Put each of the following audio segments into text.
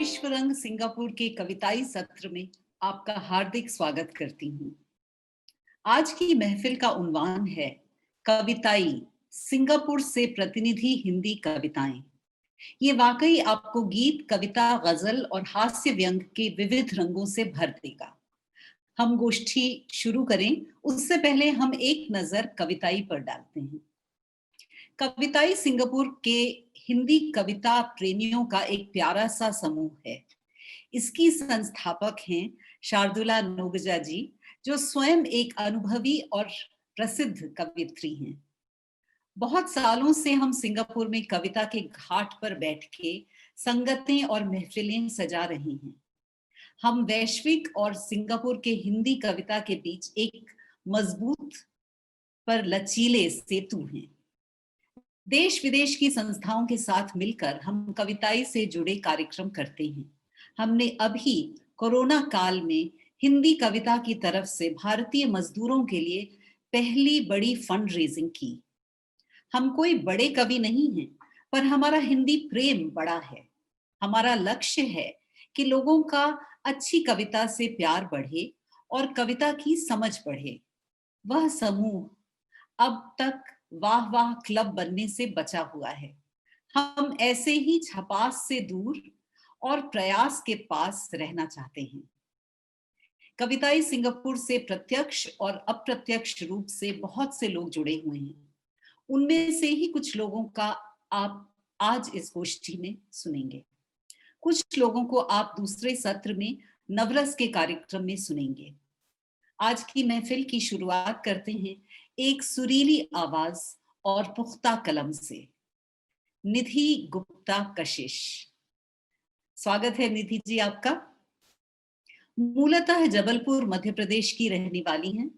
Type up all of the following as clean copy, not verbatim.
विश्व रंग सिंगापुर के कविताई सत्र में आपका हार्दिक स्वागत करती हूँ। आज की महफिल का उन्वान है कविताई सिंगापुर से प्रतिनिधि हिंदी कविताएं। ये वाकई आपको गीत, कविता, गजल और हास्य व्यंग के विविध रंगों से भर देगा। हम गोष्ठी शुरू करें उससे पहले हम एक नजर कविताई पर डालते हैं। कविताई सिंगापुर के हिंदी कविता प्रेमियों का एक प्यारा सा समूह है। इसकी संस्थापक हैं शार्दुला नोगजा जी, जो स्वयं एक अनुभवी और प्रसिद्ध कवियत्री हैं। बहुत सालों से हम सिंगापुर में कविता के घाट पर बैठ के संगतें और महफिलें सजा रहे हैं। हम वैश्विक और सिंगापुर के हिंदी कविता के बीच एक मजबूत पर लचीले सेतु हैं। देश विदेश की संस्थाओं के साथ मिलकर हम कविताई से जुड़े कार्यक्रम करते हैं। हमने अभी कोरोना काल में हिंदी कविता की तरफ से भारतीय मजदूरों के लिए पहली बड़ी फंड रेजिंग की। हम कोई बड़े कवि नहीं हैं, पर हमारा हिंदी प्रेम बड़ा है। हमारा लक्ष्य है कि लोगों का अच्छी कविता से प्यार बढ़े और कविता की समझ बढ़े। वह समूह अब तक वाह वाह क्लब बनने से बचा हुआ है। हम ऐसे ही छपास से दूर और प्रयास के पास रहना चाहते हैं। कविताई सिंगापुर से प्रत्यक्ष और अप्रत्यक्ष रूप से बहुत से लोग जुड़े हुए हैं। उनमें से ही कुछ लोगों का आप आज इस गोष्ठी में सुनेंगे। कुछ लोगों को आप दूसरे सत्र में नवरस के कार्यक्रम में सुनेंगे। आज की महफिल की शुरुआत करते हैं एक सुरीली आवाज और पुख्ता कलम से। निधि गुप्ता कशिश। स्वागत है निधि जी आपका। मूलतः जबलपुर मध्य प्रदेश की रहने वाली हैं।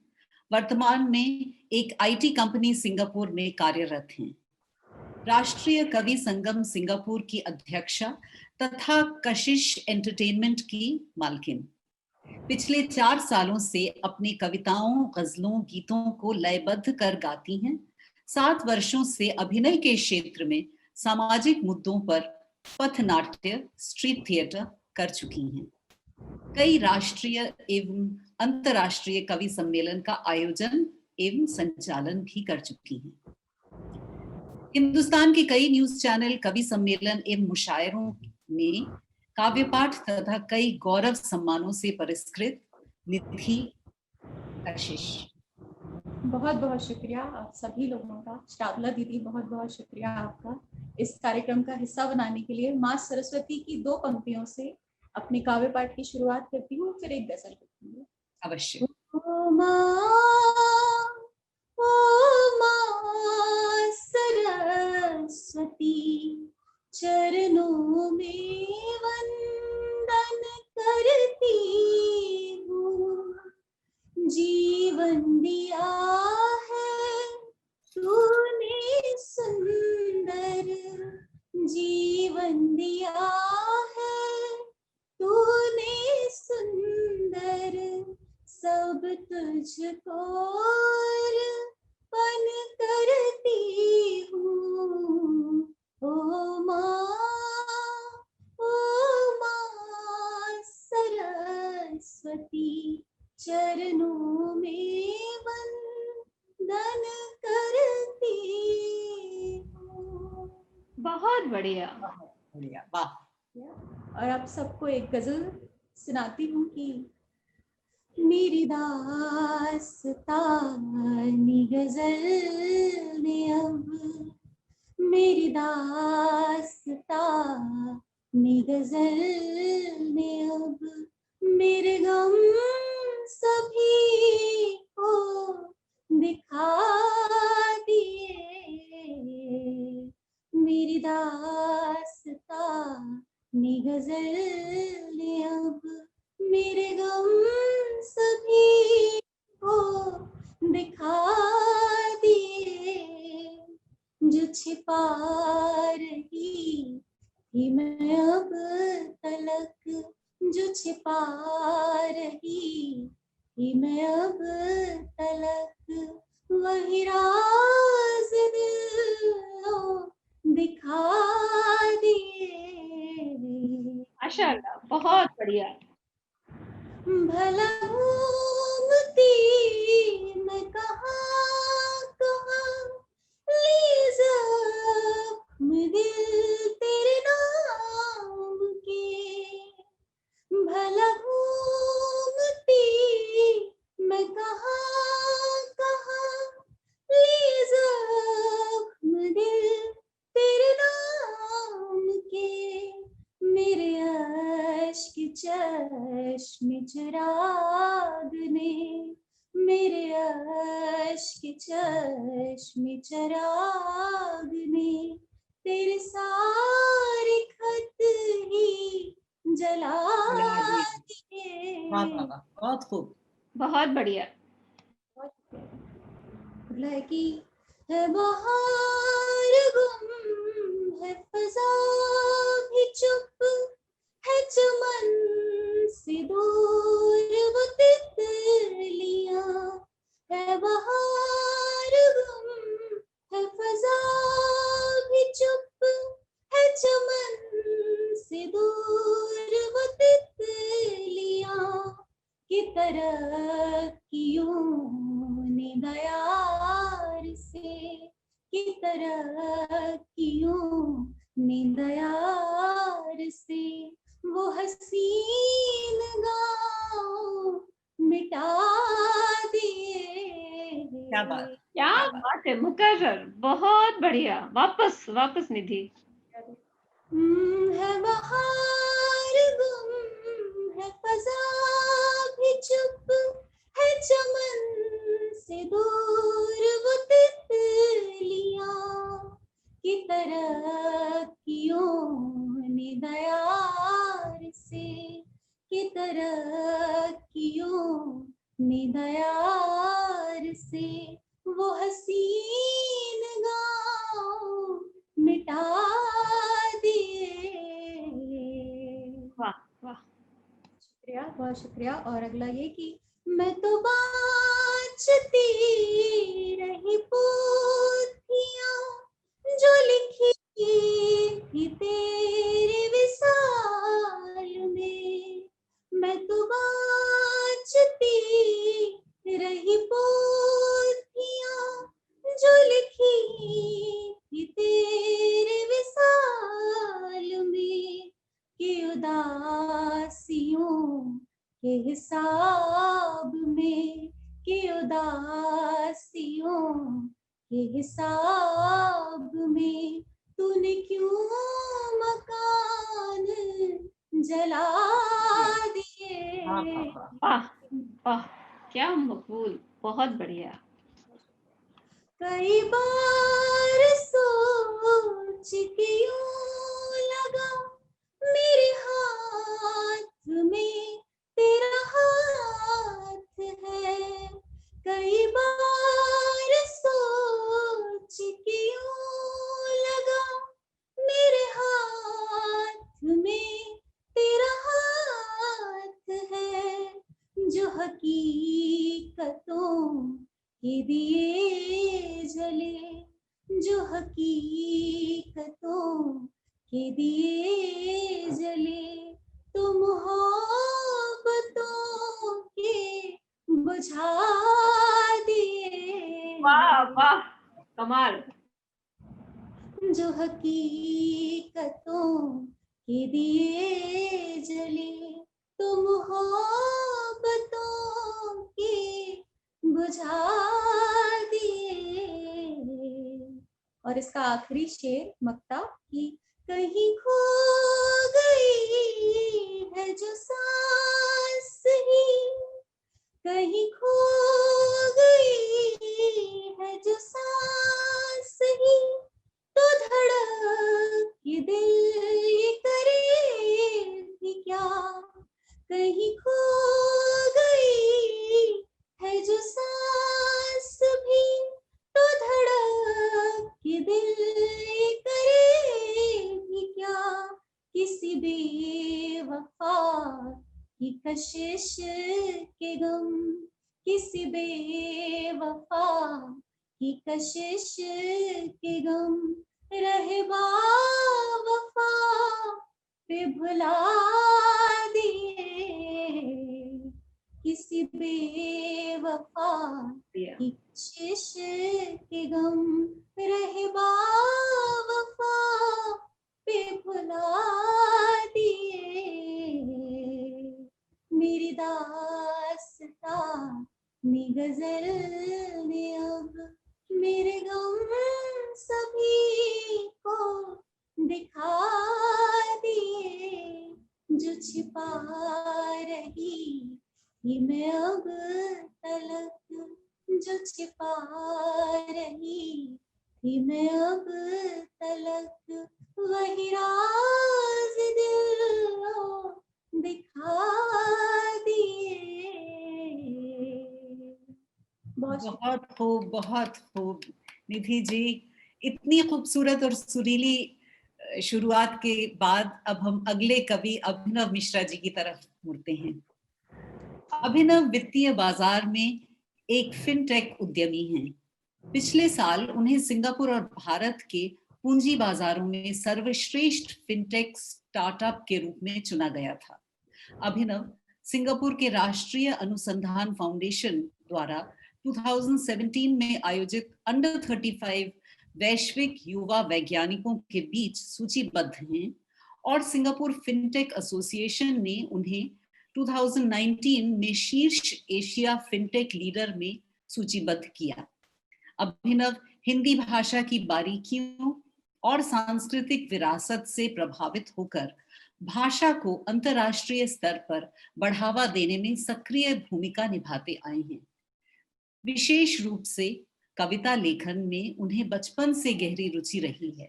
वर्तमान में एक आईटी कंपनी सिंगापुर में कार्यरत हैं। राष्ट्रीय कवि संगम सिंगापुर की अध्यक्षा तथा कशिश एंटरटेनमेंट की मालकिन। पिछले 4 सालों से अपनी कविताओं, गजलों, गीतों को लयबद्ध कर गाती हैं। 7 वर्षों से अभिनय के क्षेत्र में सामाजिक मुद्दों पर पथनाट्य, स्ट्रीट थिएटर कर चुकी हैं। कई राष्ट्रीय एवं अंतर्राष्ट्रीय कवि सम्मेलन का आयोजन एवं संचालन भी कर चुकी हैं। हिंदुस्तान के कई न्यूज चैनल, कवि सम्मेलन एवं मुशायरों में काव्य पाठ तथा कई गौरव सम्मानों से पुरस्कृत निधि कशिश। बहुत बहुत शुक्रिया आप सभी लोगों का। शार्दुला दीदी, बहुत बहुत शुक्रिया आपका इस कार्यक्रम का हिस्सा बनाने के लिए। माँ सरस्वती की 2 पंक्तियों से अपने काव्य पाठ की शुरुआत करती हूँ, फिर एक गजल करती हूँ। अवश्य। ओ माँ सरस्वती, चरणों में वंदन करती हूँ। जीवन दिया है तूने सुंदर, जीवन दिया है तूने सुंदर, सब तुझको अर्पण करती हूँ। ओ माँ सरस्वती, चरणों में वंदन करती हूँ। बहुत बढ़िया, बढ़िया, वाह। और आप सबको एक गजल सुनाती हूँ कि मेरी दास्तानी गजल ने अब, मेरी दास्तानी गजल ने अब मेरे गम सभी को दिखा दिए। मेरी दास्तानी गजल ने अब मेरे गम सभी को दिखा दिए। जो छिपा रही थी मैं अब तलक, जो छिपा रही थी मैं अब तलक, वही राज दिल दिखा दिए। माशाअल्लाह, बहुत बढ़िया। भला घूमती मैं कहाँ कहाँ, ली जख्म दिल तेरे नाम के। भला घूमती मैं कहाँ कहाँ, ली जख्म दिल तेरे नाम के। मेरे अश्क चश्म चिराग ने, मेरे अश्क चश्म चिराग ने, तेरे सारे खत ही जला दिए। वाह वाह वाह, बहुत खूब। बहुत बढ़िया। अगला है कि है बहार गुम है फजा भी चुप, है चमन से दूर वो तितलियां। है बहार गुम है फजा भी चुप, है चमन से दूर वो तितलियां। की तरह कियों ने दयार से, की तरह कियों ने दयार से, वो हसीन गाँव मिटा दिए। क्या बात, क्या बात है मुकर्रर, बहुत बढ़िया। वापस वापस निधि। है बहार गुम है फजा भी चुप, है चमन से दूर वो तितलियां। की तरह कियों ने दयार से, की तरह कियों ने दयार से, वो हसीन गाँव मिटा दिए। वाह वाह। शुक्रिया, बहुत शुक्रिया। और अगला ये कि मैं तो बाँचती रही पोथियाँ जो लिखी थी तेरे विसाल में। मैं तो बाँचती रही पोथियाँ जो लिखी थी तेरे विसाल में। कि उदासियों के हिसाब में, कि उदासियों के हिसाब में, तूने क्यों मकान जला दिए। वाह वाह, क्या मकबूल, बहुत बढ़िया। कई बार सोच के यूं लगा मेरे हाथ में तेरा हाथ है। कई बार सोच के यूं लगा मेरे हाथ में तेरा हाथ है। जो हकीकतों के दिए जले, जो हकीकतों के दिए जले, तो मोहब्बतों के बुझा दिए। वाह वाह, कमाल। जो हकीकतों के दिए जले, तो मोहब्बतों के बुझा दिए। और इसका आखिरी शेर मक्ता कि कहीं खो गई है जो सांस ही, कहीं खो गई है जो सांस ही, तो धड़क ये दिल ये करे भी क्या। कहीं खो गई है जो सांस भी, तो धड़क ये दिल ये करे भी क्या। किसी बेवफा की कशिश के गम, किसी बेवफा की कशिश के गम, रहे वफा पे भुला दिए, किसी बेवफा की कशिश के गम रहबा वफा पे भुला दिए। मेरी दास्तां में गजल ने अब मेरे गम सभी को दिखा दिए। जो छिपा रही थी मैं अब तलक, जो छिपा रही थी मैं अब तलक, वही राज दिल को दिखा दिए। बहुत खूब, बहुत खूब निधि जी। इतनी खूबसूरत और सुरीली शुरुआत के बाद अब हम अगले कवि अभिनव मिश्रा जी की तरफ मुड़ते हैं। अभिनव वित्तीय बाजार में एक फिनटेक उद्यमी हैं। पिछले साल उन्हें सिंगापुर और भारत के पूंजी बाजारों में सर्वश्रेष्ठ फिनटेक स्टार्टअप के रूप में चुना गया था। अभिनव सिंगापुर के राष्ट्रीय अनुसंधान फाउंडेशन द्वारा 2017 में आयोजित अंडर 35 वैश्विक युवा वैज्ञानिकों के बीच सूचीबद्ध हैं और सिंगापुर फिनटेक एसोसिएशन ने उन्हें 2019 में शीर्ष एशिया फिनटेक लीडर में सूचीबद्ध किया। अभिनव हिंदी भाषा की बारीकियों और सांस्कृतिक विरासत से प्रभावित होकर भाषा को अंतर्राष्ट्रीय स्तर पर बढ़ावा देने में सक्रिय भूमिका निभाते आए हैं। विशेष रूप से कविता लेखन में उन्हें बचपन से गहरी रुचि रही है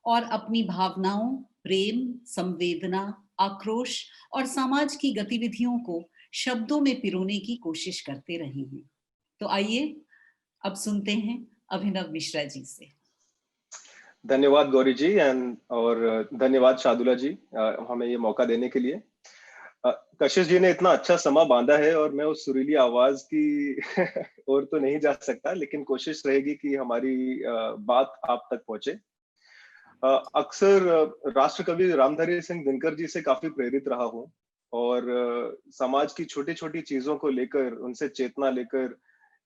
और अपनी भावनाओं, प्रेम, संवेदना, आक्रोश और समाज की गतिविधियों को शब्दों में पिरोने की कोशिश करते रहे हैं। तो आइए अब सुनते हैं अभिनव मिश्रा जी से। धन्यवाद गौरी जी और धन्यवाद शार्दुला जी हमें ये मौका देने के लिए। कशिश जी ने इतना अच्छा समा बांधा है और मैं उस सुरीली आवाज की ओर तो नहीं जा सकता, लेकिन कोशिश रहेगी कि हमारी बात आप तक पहुंचे। अक्सर राष्ट्रकवि रामधारी सिंह दिनकर जी से काफी प्रेरित रहा हूँ और समाज की छोटी छोटी चीजों को लेकर, उनसे चेतना लेकर,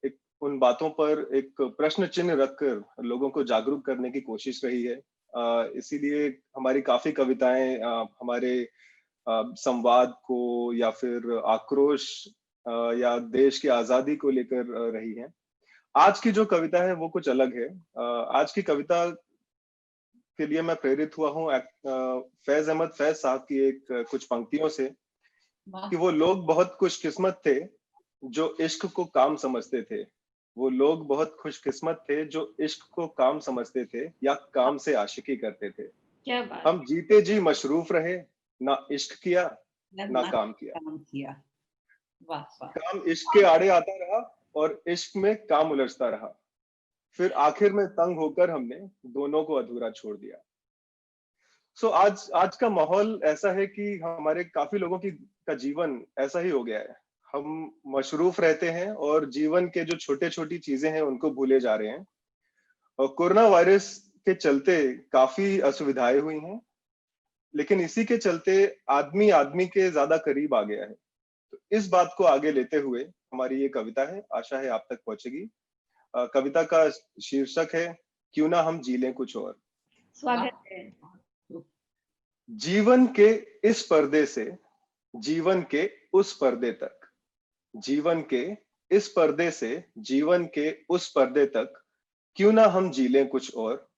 एक उन बातों पर एक प्रश्न चिन्ह रखकर लोगों को जागरूक करने की कोशिश रही है। इसीलिए हमारी काफी कविताएं हमारे संवाद को या फिर आक्रोश या देश की आजादी को लेकर रही है। आज की जो कविता है वो कुछ अलग है। आज की कविता के लिए मैं प्रेरित हुआ हूँ फैज अहमद फैज साहब की एक कुछ पंक्तियों से कि वो लोग बहुत खुशकिस्मत थे जो इश्क को काम समझते थे। वो लोग बहुत खुशकिस्मत थे जो इश्क को काम समझते थे या काम से आशिकी करते थे। क्या बात। हम जीते जी मशरूफ रहे, ना इश्क किया ना काम किया। वाह वाह। काम इश्क के आड़े आता रहा और इश्क में काम उलझता रहा, फिर आखिर में तंग होकर हमने दोनों को अधूरा छोड़ दिया। आज का माहौल ऐसा है कि हमारे काफी लोगों का जीवन ऐसा ही हो गया है। हम मशरूफ रहते हैं और जीवन के जो छोटे छोटी चीजें हैं उनको भूले जा रहे हैं। और कोरोना वायरस के चलते काफी असुविधाएं हुई हैं, लेकिन इसी के चलते आदमी आदमी के ज्यादा करीब आ गया है। तो इस बात को आगे लेते हुए हमारी ये कविता है, आशा है आप तक पहुंचेगी। कविता का शीर्षक है क्यों ना हम जी लें कुछ और। स्वागत है। जीवन के इस पर्दे से जीवन के उस पर्दे तक, जीवन के इस पर्दे से जीवन के उस पर्दे तक, क्यों ना हम जी लें कुछ और,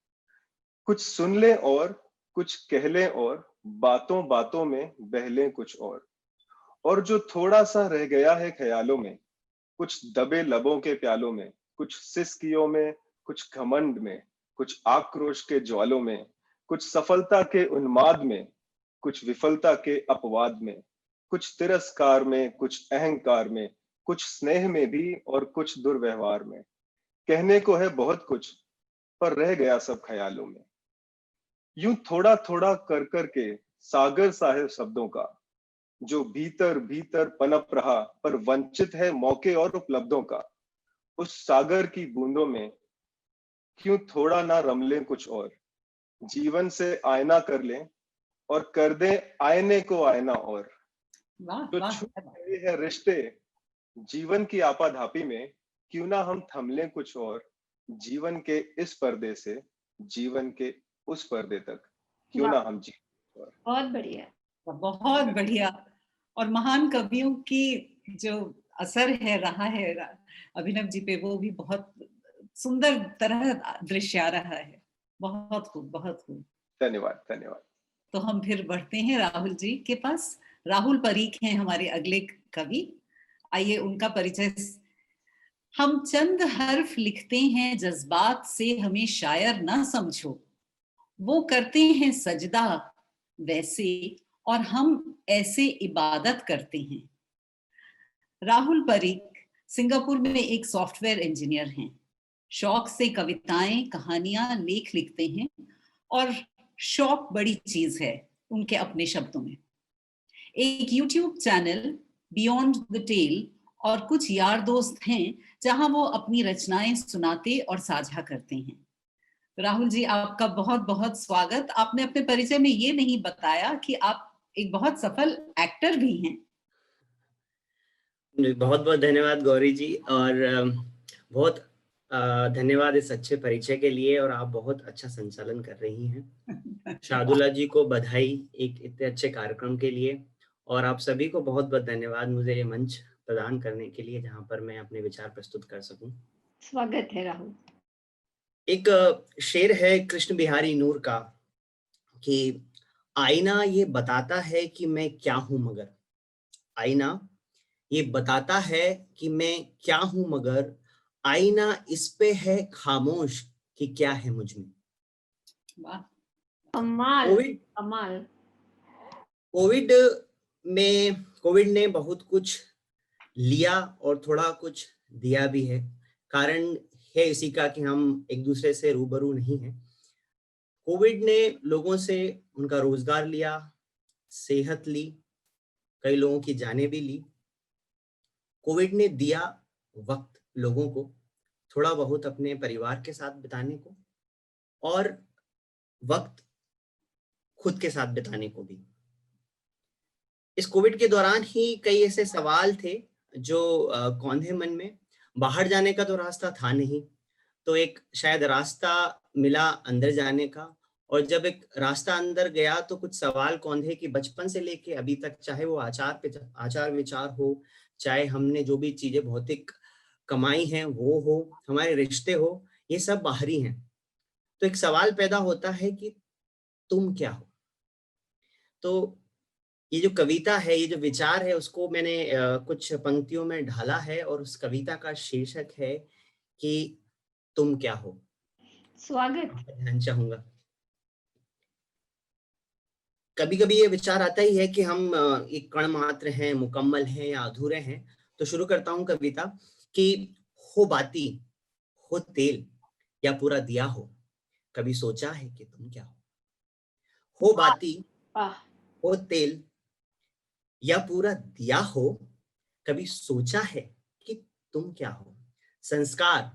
कुछ सुन लें और कुछ कह लें और बातों बातों में बह लें कुछ और जो थोड़ा सा रह गया है ख्यालों में, कुछ दबे लबों के प्यालों में, कुछ सिसकियों में, कुछ घमंड में, कुछ आक्रोश के ज्वालों में, कुछ सफलता के उन्माद में, कुछ विफलता के अपवाद में, कुछ तिरस्कार में, कुछ अहंकार में, कुछ स्नेह में भी और कुछ दुर्व्यवहार में। कहने को है बहुत कुछ पर रह गया सब ख्यालों में। यूं थोड़ा थोड़ा कर कर के सागर सा है शब्दों का, जो भीतर भीतर पनप रहा पर वंचित है मौके और उपलब्धों का। उस सागर की बूंदों में क्यों थोड़ा ना रम लें कुछ और, जीवन से आईना कर लें और कर दे आईने को आईना और। वाह जो वाह, छूट क्या बात। गए हैं रिश्ते जीवन की आपाधापी में, क्यों ना हम थम लें कुछ और, जीवन के इस पर्दे से जीवन के उस पर्दे तक, क्यों वाह, ना हम जी और। बहुत बढ़िया। बहुत बढ़िया। और महान कवियों की जो असर है रहा है अभिनव जी पे, वो भी बहुत सुंदर तरह दृश्य आ रहा है। बहुत खूब, बहुत खूब। धन्यवाद धन्यवाद। तो हम फिर बढ़ते हैं राहुल जी के पास। राहुल परीख हैं हमारे अगले कवि। आइए उनका परिचय। हम चंद हर्फ लिखते हैं जज्बात से, हमें शायर ना समझो। वो करते हैं सजदा वैसे, और हम ऐसे इबादत करते हैं। राहुल परीख सिंगापुर में एक सॉफ्टवेयर इंजीनियर हैं। शौक से कविताएं, कहानियां, लेख लिखते हैं। और शौक बड़ी चीज है उनके अपने शब्दों में। एक YouTube channel beyond the tale और कुछ यार दोस्त हैं जहां वो अपनी रचनाएं सुनाते और साझा करते हैं। राहुल जी, आपका बहुत बहुत स्वागत। आपने अपने परिचय में ये नहीं बताया कि आप एक बहुत सफल एक्टर भी हैं। बहुत बहुत धन्यवाद गौरी जी, और बहुत धन्यवाद इस अच्छे परिचय के लिए। और आप बहुत अच्छा संचालन कर रही हैं। शादुला जी को बधाई एक इतने अच्छे कार्यक्रम के लिए, और आप सभी को बहुत बहुत धन्यवाद मुझे ये मंच प्रदान करने के लिए जहां पर मैं अपने विचार प्रस्तुत कर सकूं। स्वागत है राहुल। एक शेर है कृष्ण बिहारी नूर का कि आईना ये बताता है कि मैं क्या हूं मगर, आईना ये बताता है कि मैं क्या हूं मगर, आईना इस पे है खामोश कि क्या है मुझ में। वाह। कमाल कोविड कमाल। कोविड कोविड ने बहुत कुछ लिया और थोड़ा कुछ दिया भी है। कारण है इसी का कि हम एक दूसरे से रूबरू नहीं हैं। कोविड ने लोगों से उनका रोजगार लिया, सेहत ली, कई लोगों की जानें भी ली। कोविड ने दिया वक्त लोगों को थोड़ा बहुत अपने परिवार के साथ बिताने को, और वक्त खुद के साथ बिताने को भी। इस कोविड के दौरान ही कई ऐसे सवाल थे जो कौंधे मन में। बाहर जाने का तो रास्ता था नहीं, तो एक शायद रास्ता मिला अंदर जाने का। और जब एक रास्ता अंदर गया तो कुछ सवाल कौंधे कि बचपन से लेके अभी तक, चाहे वो आचार विचार हो, चाहे हमने जो भी चीजें भौतिक कमाई हैं वो हो, हमारे रिश्ते हो, ये सब बाहरी हैं। तो एक सवाल पैदा होता है कि तुम क्या हो। तो ये जो कविता है, ये जो विचार है, उसको मैंने कुछ पंक्तियों में ढाला है, और उस कविता का शीर्षक है कि तुम क्या हो। स्वागत। आपका ध्यान चाहूंगा। कभी कभी ये विचार आता ही है कि हम एक कण मात्र हैं, मुकम्मल हैं या अधूरे हैं। तो शुरू करता हूँ कविता कि हो बाती, हो तेल या पूरा दिया हो, कभी सोचा है कि तुम क्या हो बाती, वाह। हो तेल या पूरा दिया हो, कभी सोचा है कि तुम क्या हो। संस्कार,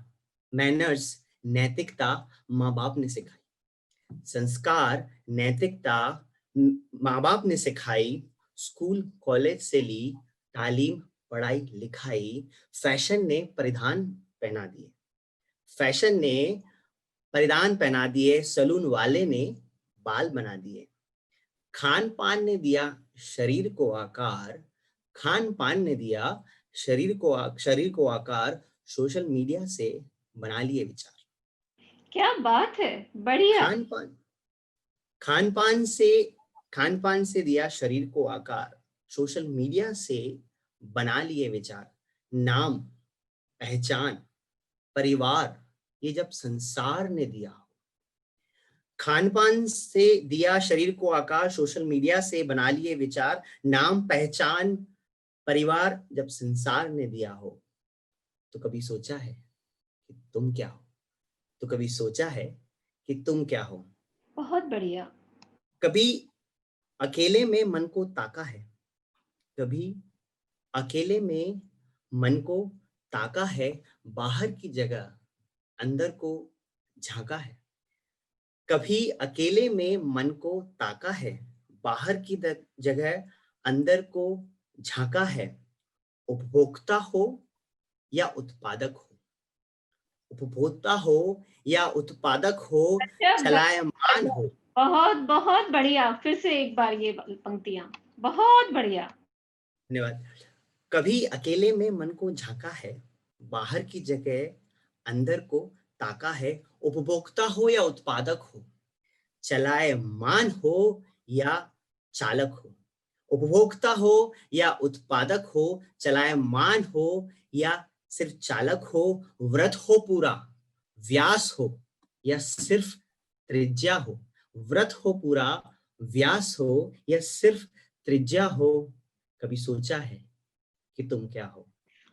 मैनर्स, नैतिकता माँ बाप ने सिखाई। संस्कार, नैतिकता माँ बाप ने सिखाई। स्कूल कॉलेज से ली तालीम, पढ़ाई लिखाई। फैशन ने परिधान पहना दिए, फैशन ने परिधान पहना दिए। सलून वाले ने बाल बना दिए। खान पान ने दिया शरीर को आकार, खान पान ने दिया शरीर को आकार। सोशल मीडिया से बना लिए विचार। क्या बात है, बढ़िया। खान पान खान पान से दिया शरीर को आकार। सोशल मीडिया से बना लिए विचार। नाम, पहचान, परिवार, ये जब संसार ने दिया। खान पान से दिया शरीर को आकार, सोशल मीडिया से बना लिए विचार। नाम, पहचान, परिवार जब संसार ने दिया हो, तो कभी सोचा है कि तुम क्या हो। तो कभी सोचा है कि तुम क्या हो। बहुत बढ़िया। कभी अकेले में मन को ताका है, कभी अकेले में मन को ताका है। बाहर की जगह अंदर को झांका है। कभी अकेले में मन को ताका है, बाहर की जगह अंदर को झांका है, उपभोक्ता हो या उत्पादक हो, उपभोक्ता हो या उत्पादक हो, चलायमान हो। बहुत बहुत बढ़िया, फिर से एक बार ये पंक्तियां, बहुत बढ़िया। धन्यवाद। कभी अकेले में मन को झांका है, बाहर की जगह अंदर को ताका है, उपभोक्ता हो या उत्पादक हो, चलायमान हो या चालक हो, उपभोक्ता हो या उत्पादक हो, चलायमान हो या सिर्फ चालक हो, व्रत हो पूरा, व्यास हो या सिर्फ त्रिज्या हो, व्रत हो पूरा, व्यास हो या सिर्फ त्रिज्या हो। कभी सोचा है कि तुम क्या हो?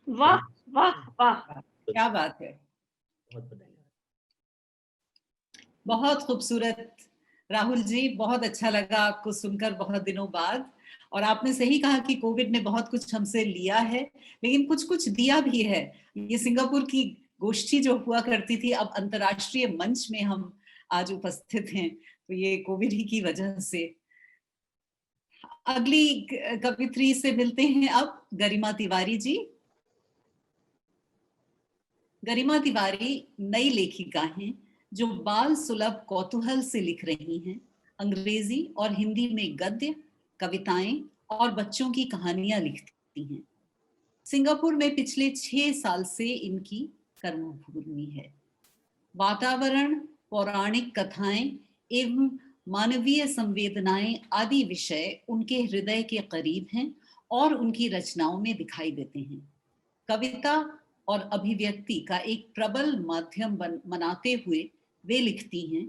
वाह वाह वाह, क्या बात है, बहुत धन्यवाद। बहुत खूबसूरत राहुल जी, बहुत अच्छा लगा आपको सुनकर बहुत दिनों बाद। और आपने सही कहा कि कोविड ने बहुत कुछ हमसे लिया है, लेकिन कुछ कुछ दिया भी है। ये सिंगापुर की गोष्ठी जो हुआ करती थी, अब अंतर्राष्ट्रीय मंच में हम आज उपस्थित हैं, तो ये कोविड ही की वजह से। अगली कवित्री से मिलते हैं अब, गरिमा तिवारी जी। गरिमा तिवारी नई लेखिका हैं जो बाल सुलभ कौतूहल से लिख रही हैं। अंग्रेजी और हिंदी में गद्य, कविताएं और बच्चों की कहानियां लिखती हैं। सिंगापुर में पिछले 6 साल से इनकी कर्मभूमि है। वातावरण, पौराणिक कथाएं एवं मानवीय संवेदनाएं आदि विषय उनके हृदय के करीब हैं और उनकी रचनाओं में दिखाई देते हैं। कविता और अभिव्यक्ति का एक प्रबल माध्यम बनाते हुए वे लिखती हैं,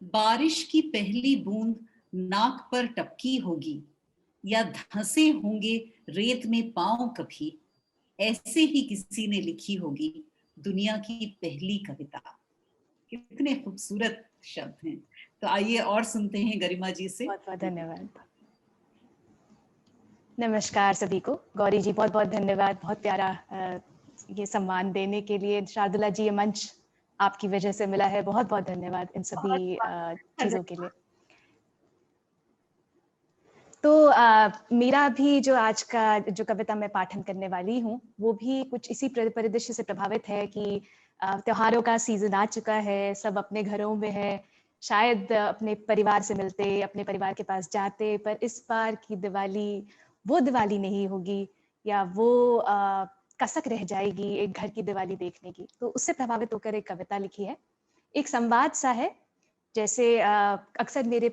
बारिश की पहली बूंद नाक पर टपकी होगी या धंसे होंगे रेत में पांव कभी, ऐसे ही किसी ने लिखी होगी दुनिया की पहली कविता। कितने खूबसूरत शब्द हैं। तो आइए और सुनते हैं गरिमा जी से। बहुत बहुत धन्यवाद। नमस्कार सभी को। गौरी जी बहुत बहुत धन्यवाद, बहुत प्यारा ये सम्मान देने के लिए। शार्दुला जी, ये मंच आपकी वजह से मिला है, बहुत बहुत धन्यवाद इन सभी चीज़ों के लिए। तो मेरा भी जो आज का जो कविता मैं पाठन करने वाली हूँ वो भी कुछ इसी परिदृश्य से प्रभावित है कि त्योहारों का सीजन आ चुका है, सब अपने घरों में है, शायद अपने परिवार से मिलते, अपने परिवार के पास जाते, पर इस बार की दिवाली वो दिवाली नहीं होगी या वो कसक रह जाएगी एक घर की दिवाली देखने की। तो उससे प्रभावित होकर एक कविता लिखी है। एक संवाद सा है, जैसे अक्सर मेरे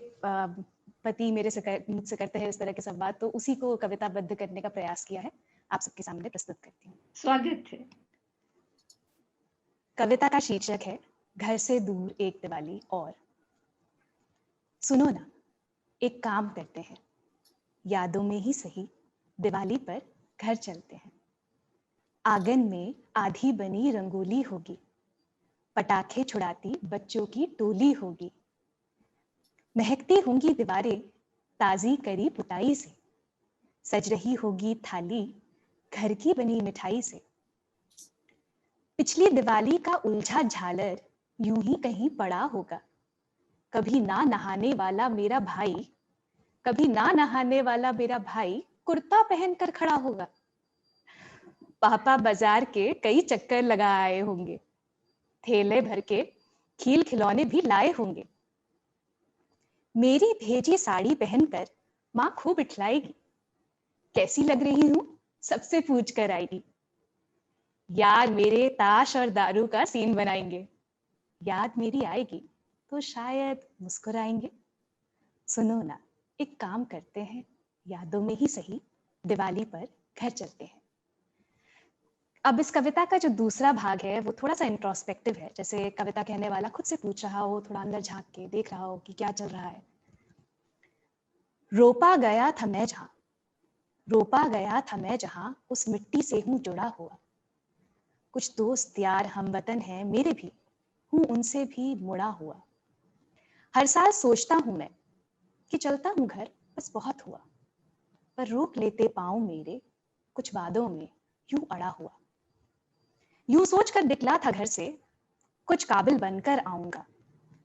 पति मुझसे करते हैं इस तरह के संवाद, तो उसी को कविताबद्ध करने का प्रयास किया है, आप सबके सामने प्रस्तुत करती हूँ। स्वागत है। कविता का शीर्षक है घर से दूर एक दिवाली और। सुनो ना, एक काम करते हैं, यादों में ही सही दिवाली पर घर चलते हैं। आंगन में आधी बनी रंगोली होगी, पटाखे छुड़ाती बच्चों की टोली होगी, महकती होंगी दीवारें ताजी करी पुताई से, सज रही होगी थाली घर की बनी मिठाई से। पिछली दिवाली का उलझा झालर यूं ही कहीं पड़ा होगा, कभी ना नहाने वाला मेरा भाई, कभी ना नहाने वाला मेरा भाई कुर्ता पहनकर खड़ा होगा। पापा बाजार के कई चक्कर लगा आए होंगे, थैले भर के खील खिलौने भी लाए होंगे। मेरी भेजी साड़ी पहनकर माँ खूब इठलाएगी, कैसी लग रही हूं सबसे पूछ कर आएगी। यार मेरे ताश और दारू का सीन बनाएंगे, याद मेरी आएगी तो शायद मुस्कुराएंगे। सुनो ना, एक काम करते हैं, यादों में ही सही दिवाली पर घर चलते हैं। अब इस कविता का जो दूसरा भाग है वो थोड़ा सा इंट्रोस्पेक्टिव है, जैसे कविता कहने वाला खुद से पूछ रहा हो, थोड़ा अंदर झांक के देख रहा हो कि क्या चल रहा है। रोपा गया था मैं जहां, रोपा गया था मैं जहां, उस मिट्टी से हूं जुड़ा हुआ। कुछ दोस्त यार हम वतन हैं मेरे भी, हूं उनसे भी मुड़ा हुआ। हर साल सोचता हूं मैं कि चलता हूं घर, बस बहुत हुआ, पर रोक लेते पांव मेरे कुछ वादों में यूं अड़ा हुआ। यूं सोचकर निकला था घर से, कुछ काबिल बनकर आऊंगा,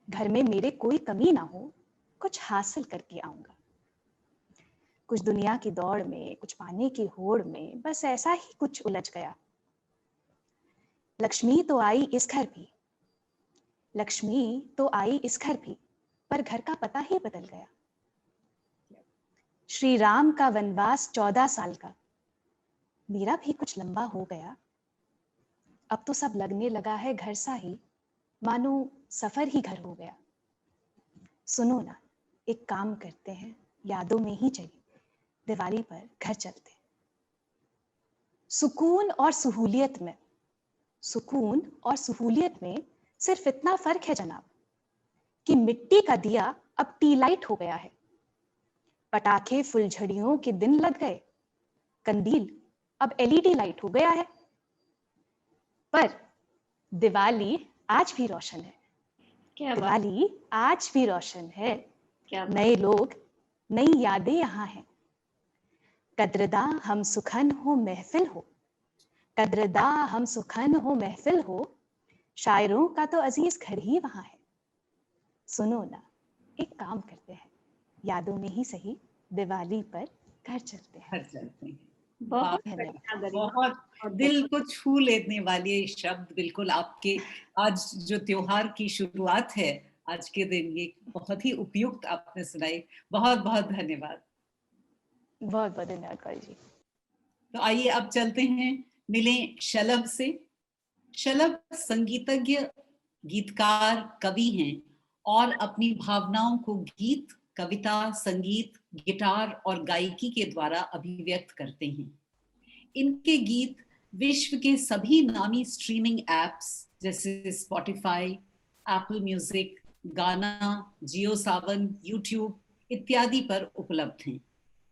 घर में मेरे कोई कमी ना हो, कुछ हासिल करके आऊंगा। कुछ दुनिया की दौड़ में, कुछ पाने की होड़ में, बस ऐसा ही कुछ उलझ गया। लक्ष्मी तो आई इस घर भी, लक्ष्मी तो आई इस घर भी, पर घर का पता ही बदल गया। श्री राम का वनवास 14 साल का, मेरा भी कुछ लंबा हो गया। अब तो सब लगने लगा है घर सा ही, मानो सफर ही घर हो गया। सुनो ना, एक काम करते हैं, यादों में ही चले, दिवाली पर घर चलते हैं। सुकून और सहूलियत में, सुकून और सहूलियत में सिर्फ इतना फर्क है जनाब कि मिट्टी का दिया अब टी लाइट हो गया है, पटाखे फुलझड़ियों के दिन लग गए, कंदील अब एलईडी लाइट हो गया है। पर दिवाली आज भी रोशन है, क्या बात, दिवाली आज भी रोशन है। क्या बात। नए लोग, नई यादें यहाँ हैं। कद्रदा हम सुखन हो महफिल हो, कद्रदा हम सुखन हो महफिल हो, शायरों का तो अजीज घर ही वहां है। सुनो ना, एक काम करते हैं, यादों में ही सही, दिवाली पर घर चलते हैं। घर चलते हैं। बहुत वाह, बढ़िया गरिमा, बहुत दिल को छू लेने वाले ये शब्द, बिल्कुल आपके आज जो त्योहार की शुरुआत है, आज के दिन ये बहुत ही उपयुक्त आपने सुनाई। बहुत बहुत धन्यवाद। बहुत बहुत धन्यवाद कौल जी। तो आइए अब चलते हैं, मिलें शलभ से। शलभ संगीतज्ञ, गीतकार, कवि हैं और अपनी भावनाओं को गीत, कविता, संगीत, गिटार और गायकी के द्वारा अभिव्यक्त करते हैं। इनके गीत विश्व के सभी नामी स्ट्रीमिंग एप्स जैसे स्पॉटिफाई, एप्पल म्यूजिक, गाना, जियो सावन, यूट्यूब इत्यादि पर उपलब्ध हैं।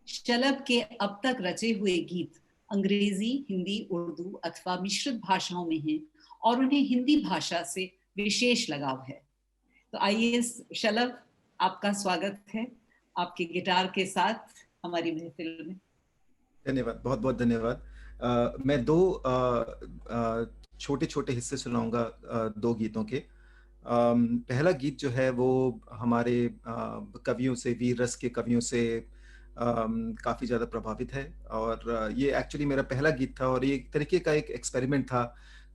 शलभ के अब तक रचे हुए गीत अंग्रेजी, हिंदी, उर्दू अथवा मिश्रित भाषाओं में हैं और उन्हें हिंदी भाषा से विशेष लगाव है। तो आइए शलभ, आपका स्वागत है आपके गिटार के साथ हमारी महफिल में। धन्यवाद, बहुत बहुत धन्यवाद। मैं दो छोटे छोटे हिस्से सुनाऊंगा दो गीतों के। पहला गीत जो है वो हमारे कवियों से, वीर रस के कवियों से काफ़ी ज़्यादा प्रभावित है और ये एक्चुअली मेरा पहला गीत था और ये एक तरीके का एक एक्सपेरिमेंट था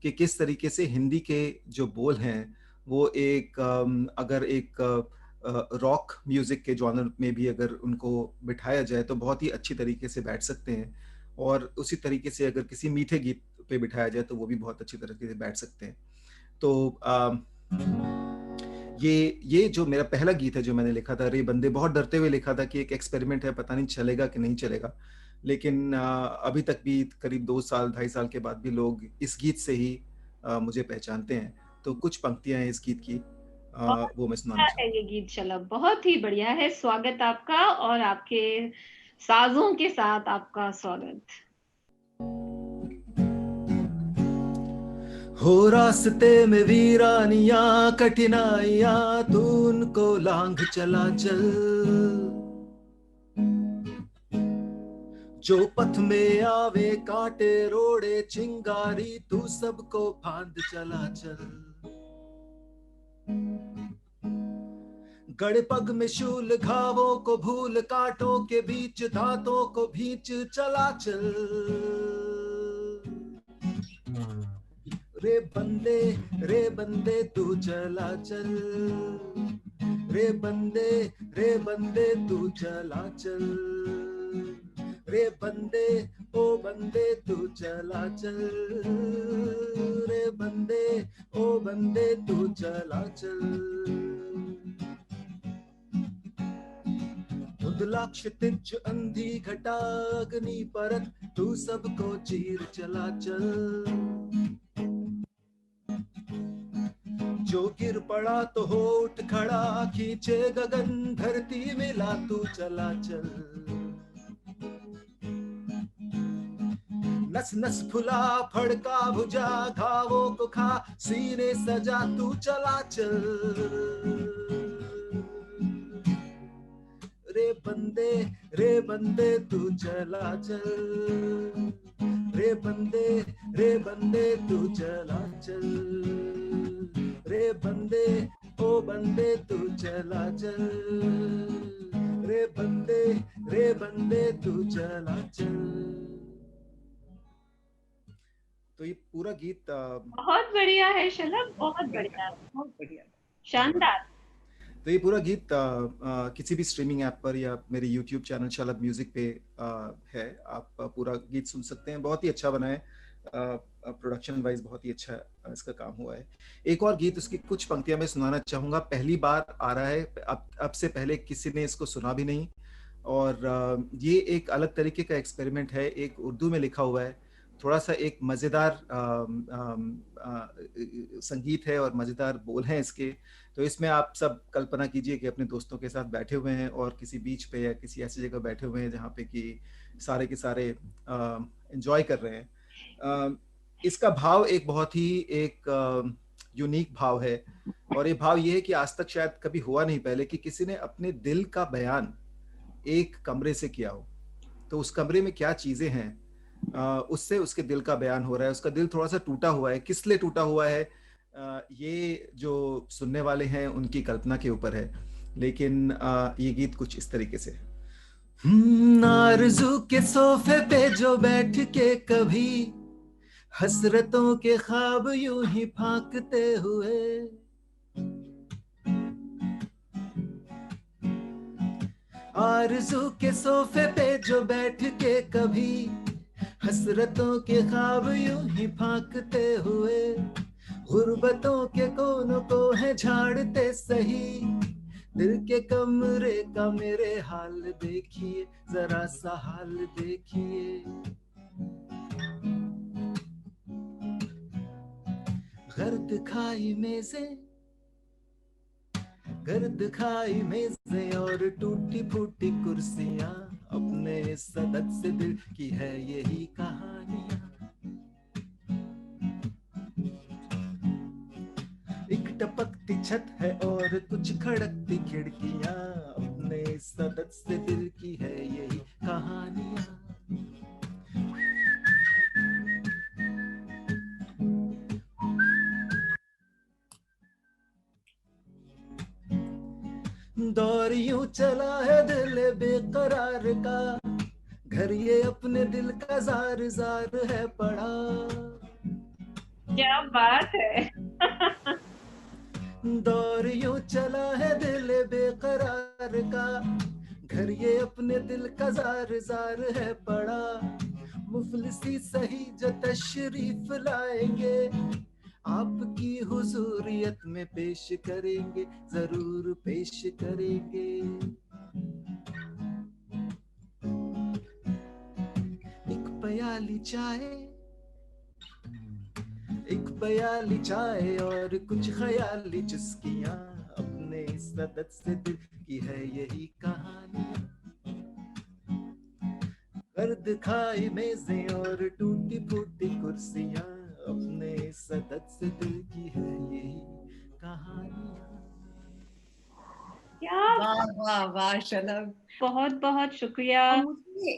कि किस तरीके से हिंदी के जो बोल हैं वो एक अगर एक रॉक म्यूज़िक के जॉनर में भी अगर उनको बिठाया जाए तो बहुत ही अच्छी तरीके से बैठ सकते हैं और उसी तरीके से अगर किसी मीठे गीत पे बिठाया जाए तो वो भी बहुत अच्छी तरीके से बैठ सकते हैं। तो ये जो मेरा पहला गीत है जो मैंने लिखा था, रे बंदे, बहुत डरते हुए लिखा था कि एक एक्सपेरिमेंट है, पता नहीं चलेगा कि नहीं चलेगा, लेकिन अभी तक भी करीब 2 साल 2.5 साल के बाद भी लोग इस गीत से ही मुझे पहचानते हैं। तो कुछ पंक्तियां हैं इस गीत की, वो मैं सुनाना अच्छा है ये गीत शलभ, बहुत ही बढ़िया है। स्वागत आपका और आपके साजों के साथ आपका स्वागत। हो रास्ते में वीरानियां कठिनाइयां, तू उनको लांघ चला चल, जो पथ में आवे कांटे रोड़े चिंगारी, तू सबको फांद चला चल। गड़ पग में शूल घावों को भूल, कांटों के बीच दांतों को भींच चला चल। रे बंदे तू चला चल, रे बंदे तू चला चल, रे बंदे ओ बंदे तू चला चल, रे बंदे ओ बंदे तू चला चल। धुंधला क्षितिज अंधी घटा अग्नि परत, तू सबको चीर चला चल। जो गिर पड़ा तो हो उठ खड़ा, खींचे गगन धरती मिला, तू चला चल। नस नस फुला फड़का भुजा, घावों को खा सीने सजा, तू चला चल। रे बंदे तू चला चल, रे बंदे तू चला चल, रे बंदे ओ बंदे तू चला चल, रे रे बंदे तू चला चल। तो ये पूरा गीत बहुत बढ़िया है शलभ, बहुत बढ़िया, बहुत बढ़िया। शानदार। तो ये पूरा गीत किसी भी स्ट्रीमिंग ऐप पर या मेरे YouTube चैनल शलभ म्यूजिक पे है, आप पूरा गीत सुन सकते हैं। बहुत ही अच्छा बना है, प्रोडक्शन वाइज बहुत ही अच्छा इसका काम हुआ है। एक और गीत, उसकी कुछ पंक्तियां मैं सुनाना चाहूंगा। पहली बार आ रहा है, अब से पहले किसी ने इसको सुना भी नहीं, और ये एक अलग तरीके का एक्सपेरिमेंट है। एक उर्दू में लिखा हुआ है, थोड़ा सा एक मजेदार संगीत है और मजेदार बोल हैं इसके। तो इसमें आप सब कल्पना कीजिए कि अपने दोस्तों के साथ बैठे हुए हैं और किसी बीच पे या किसी ऐसी जगह बैठे हुए हैं जहाँ पे कि सारे के सारे एंजॉय कर रहे हैं। इसका भाव एक बहुत ही एक यूनिक भाव है, और ये भाव ये है कि आज तक शायद कभी हुआ नहीं पहले कि किसी ने अपने दिल का बयान एक कमरे से किया हो। तो उस कमरे में क्या चीजें हैं, उससे उसके दिल का बयान हो रहा है। उसका दिल थोड़ा सा टूटा हुआ है, किस लिए टूटा हुआ है ये जो सुनने वाले हैं उनकी कल्पना के ऊपर है, लेकिन ये गीत कुछ इस तरीके से। आरज़ू के सोफे पे जो बैठ के कभी हसरतों के ख्वाब यूं ही फांकते हुए, आरज़ू के सोफे पे जो बैठ के कभी हसरतों के ख्वाब यूं ही फांकते हुए, गुर्बतों के कोनों को है झाड़ते सही, दिल के कमरे का मेरे हाल देखिए, जरा सा हाल देखिए। गर्द खाई मेज़ें, गर्द खाई मेज़ें और टूटी फूटी कुर्सियां, अपने सदद से दिल की है यही कहानियां। एक टपकती छत है और कुछ खड़कती खिड़कियां, अपने सदद से दिल की है यही कहानियां। दौर यूं चला है दिल बेकरार का, घर ये अपने दिल का जार जार है पड़ा। क्या बात है। दौर यूं चला है दिल बेकरार का, घर ये अपने दिल का जार जार है पड़ा। मुफलिसी सही जो तशरीफ लाएंगे, आपकी हुजूरियत में पेश करेंगे, जरूर पेश करेंगे। एक प्याली चाय, एक प्याली चाय और कुछ ख्याली चुस्कियां, अपने सदद से दिल की है यही कहानियां। गर्द खाई मेज़ें और टूटी फूटी कुर्सियां, अपने सदद से दिल की है यही कहानियां। क्या वाह वाह वाह शलभ, बहुत बहुत शुक्रिया।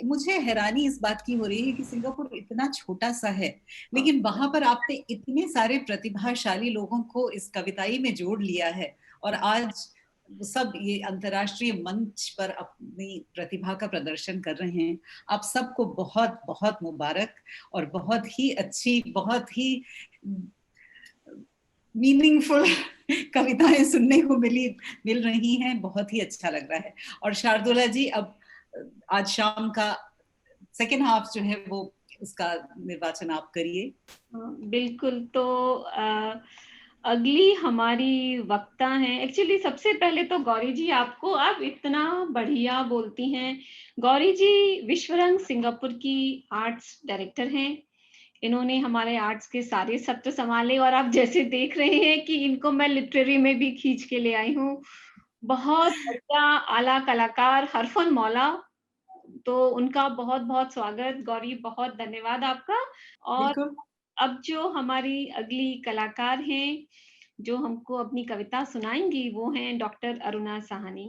मुझे हैरानी इस बात की हो रही है कि सिंगापुर इतना छोटा सा है, लेकिन वहां पर आपने इतने सारे प्रतिभाशाली लोगों को इस कविताई में जोड़ लिया है, और आज सब ये अंतर्राष्ट्रीय मंच पर अपनी प्रतिभा का प्रदर्शन कर रहे हैं। आप सबको बहुत बहुत मुबारक, और बहुत ही अच्छी, बहुत ही मीनिंगफुल कविताएं सुनने को मिल रही हैं। बहुत ही अच्छा लग रहा है। और शार्दुला जी, अब आज शाम का सेकेंड हाफ जो है वो उसका निर्वाचन आप करिए। बिल्कुल। तो अगली हमारी वक्ता हैं, एक्चुअली सबसे पहले तो गौरी जी, आपको, आप इतना बढ़िया बोलती हैं। गौरी जी विश्वरंग सिंगापुर की आर्ट्स डायरेक्टर हैं। इन्होंने हमारे आर्ट्स के सारे सत्र संभाले, और आप जैसे देख रहे हैं कि इनको मैं लिटरेरी में भी खींच के ले आई हूँ। बहुत बढ़िया आला कलाकार हरफन मौला, तो उनका बहुत बहुत स्वागत। गौरी, बहुत धन्यवाद आपका। और अब जो हमारी अगली कलाकार हैं जो हमको अपनी कविता सुनाएंगी, वो हैं डॉक्टर अरुणा साहनी।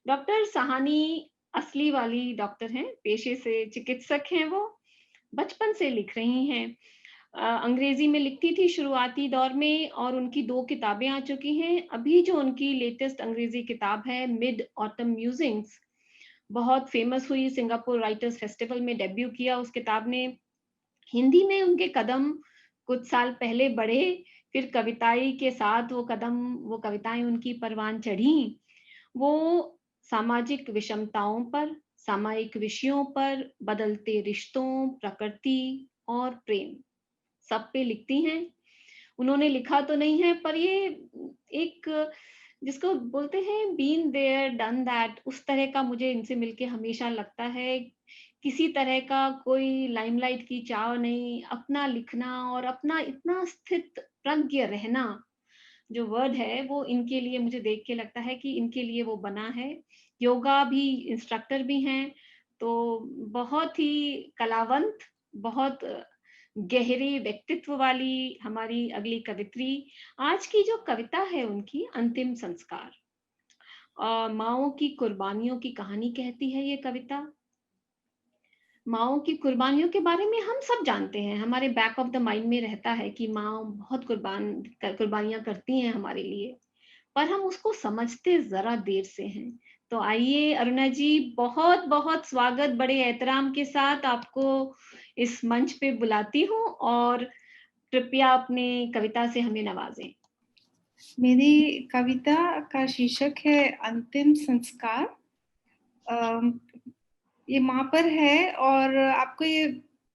डॉक्टर साहनी असली वाली डॉक्टर हैं, पेशे से चिकित्सक हैं। वो बचपन से लिख रही हैं, अंग्रेजी में लिखती थी शुरुआती दौर में, और उनकी 2 किताबें आ चुकी हैं। अभी जो उनकी लेटेस्ट अंग्रेजी किताब है मिड ऑटम म्यूजिंग्स, बहुत फेमस हुई, सिंगापुर राइटर्स फेस्टिवल में डेब्यू किया उस किताब ने। हिंदी में उनके कदम कुछ साल पहले बढ़े, फिर कविताई के साथ वो कविताएं उनकी परवान चढ़ी। वो सामाजिक विषमताओं पर, सामायिक विषयों पर, बदलते रिश्तों, प्रकृति और प्रेम, सब पे लिखती हैं। उन्होंने लिखा तो नहीं है, पर ये एक जिसको बोलते हैं बीन देयर डन दैट, उस तरह का मुझे इनसे मिलके हमेशा लगता है। किसी तरह का कोई लाइमलाइट की चाव नहीं, अपना लिखना और अपना इतना स्थित प्रज्ञ रहना, जो वर्ड है वो इनके लिए, मुझे देख के लगता है कि इनके लिए वो बना है। योगा भी इंस्ट्रक्टर भी हैं, तो बहुत ही कलावंत, बहुत गहरे व्यक्तित्व वाली हमारी अगली कवित्री। आज की जो कविता है उनकी अंतिम संस्कार, माओ की कुर्बानियों की कहानी कहती है ये कविता। माओ की कुर्बानियों के बारे में हम सब जानते हैं, हमारे बैक ऑफ द माइंड में रहता है कि माओ बहुत कुर्बानियां करती हैं हमारे लिए, पर हम उसको समझते जरा देर से हैं। तो आइए अरुणा जी, बहुत बहुत स्वागत, बड़े एहतराम के साथ आपको इस मंच पे बुलाती हूँ और कृपया अपने कविता से हमें नवाजें। मेरी कविता का शीर्षक है अंतिम संस्कार। ये माँ पर है और आपको ये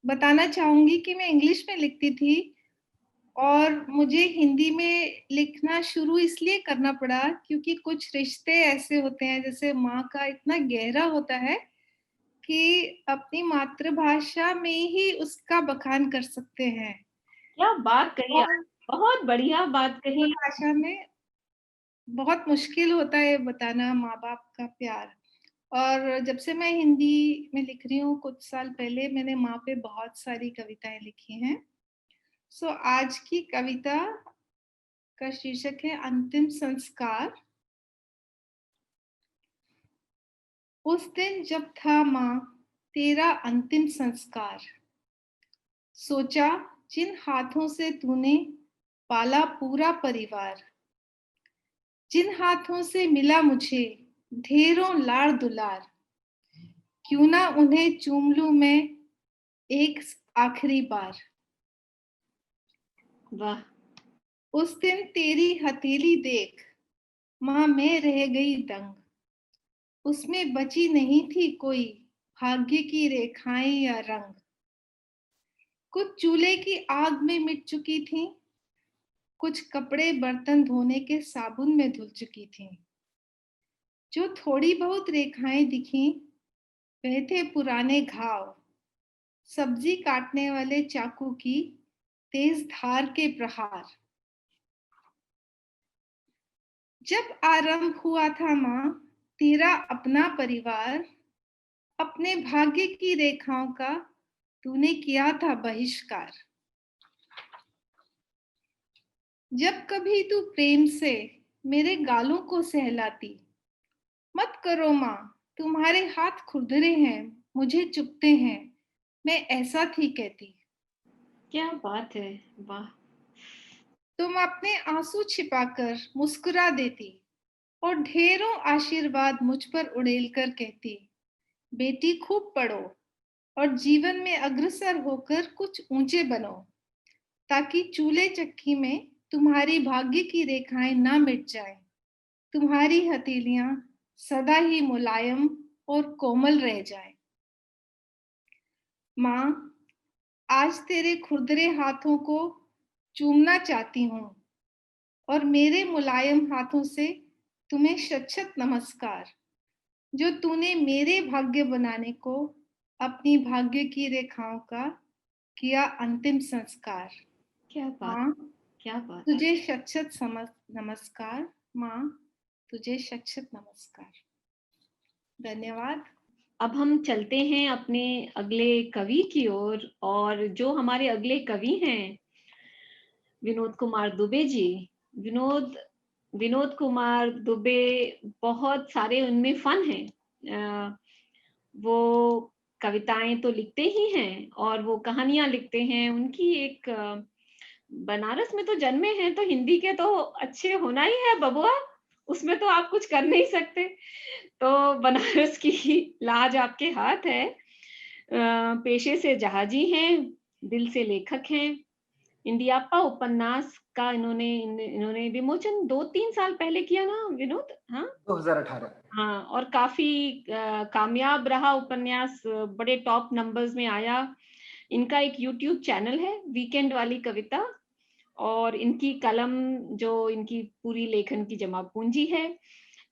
बताना चाहूंगी कि मैं इंग्लिश में लिखती थी और मुझे हिंदी में लिखना शुरू इसलिए करना पड़ा क्योंकि कुछ रिश्ते ऐसे होते हैं, जैसे माँ का इतना गहरा होता है कि अपनी मातृभाषा में ही उसका बखान कर सकते हैं। क्या बात कही आप, बहुत बढ़िया बात कही। भाषा में बहुत मुश्किल होता है बताना माँ बाप का प्यार। और जब से मैं हिंदी में लिख रही हूँ, कुछ साल पहले मैंने माँ पे बहुत सारी कविताएं लिखी हैं। सो आज की कविता का शीर्षक है अंतिम संस्कार। उस दिन जब था माँ तेरा अंतिम संस्कार, सोचा जिन हाथों से तूने पाला पूरा परिवार, जिन हाथों से मिला मुझे ढेरों लाड़ दुलार, क्यों ना उन्हें चूम लूं मैं एक आखिरी बार। वाह। उस दिन तेरी हथेली देख माँ मैं रह गई दंग, उसमें बची नहीं थी कोई भाग्य की रेखाएं या रंग। कुछ चूल्हे की आग में मिट चुकी थी, कुछ कपड़े बर्तन धोने के साबुन में धुल चुकी थी। जो थोड़ी बहुत रेखाएं दिखी वह थे पुराने घाव, सब्जी काटने वाले चाकू की तेज धार के प्रहार। जब आरंभ हुआ था माँ तेरा अपना परिवार, अपने भाग्य की रेखाओं का तूने किया था बहिष्कार। जब कभी तू प्रेम से मेरे गालों को सहलाती, मत करो माँ तुम्हारे हाथ खुरदरे हैं मुझे चुभते हैं, मैं ऐसा थी कहती। क्या बात है, वाह। तुम अपने आंसू छिपाकर मुस्कुरा देती और ढेरों आशीर्वाद मुझ पर उड़ेल कर कहती, बेटी खूब पढ़ो और जीवन में अग्रसर होकर कुछ ऊंचे बनो, ताकि चूल्हे चक्की में तुम्हारी भाग्य की रेखाएं ना मिट जाएं, तुम्हारी हथेलियां सदा ही मुलायम और कोमल रह जाएं। माँ आज तेरे खुरदरे हाथों को चूमना चाहती हूँ और मेरे मुलायम हाथों से तुम्हें शत-शत नमस्कार, जो तूने मेरे भाग्य बनाने को अपनी भाग्य की रेखाओं का किया अंतिम संस्कार। क्या बात, माँ क्या बात। तुझे शत-शत नमस्कार, माँ तुझे शत-शत नमस्कार। धन्यवाद। अब हम चलते हैं अपने अगले कवि की ओर, और जो हमारे अगले कवि हैं विनोद कुमार दुबे जी। विनोद कुमार दुबे, बहुत सारे उनमें फन हैं। वो कविताएं तो लिखते ही हैं और वो कहानियां लिखते हैं। उनकी एक बनारस में तो जन्मे हैं, तो हिंदी के तो अच्छे होना ही है बबुआ। उसमें तो आप कुछ कर नहीं सकते। तो बनारस की लाज आपके हाथ है। पेशे से जहाजी हैं, दिल से लेखक हैं। इंडियाप्पा उपन्यास का इन्होंने विमोचन 2-3 साल पहले किया ना विनोद? हाँ? 2018। हाँ, और काफ़ी कामयाब रहा उपन्यास, बड़े टॉप नंबर्स में आया। इनका एक यूट्यूब चैनल है, वीकेंड वाली कविता, और इनकी कलम जो इनकी पूरी लेखन की जमा पूंजी है।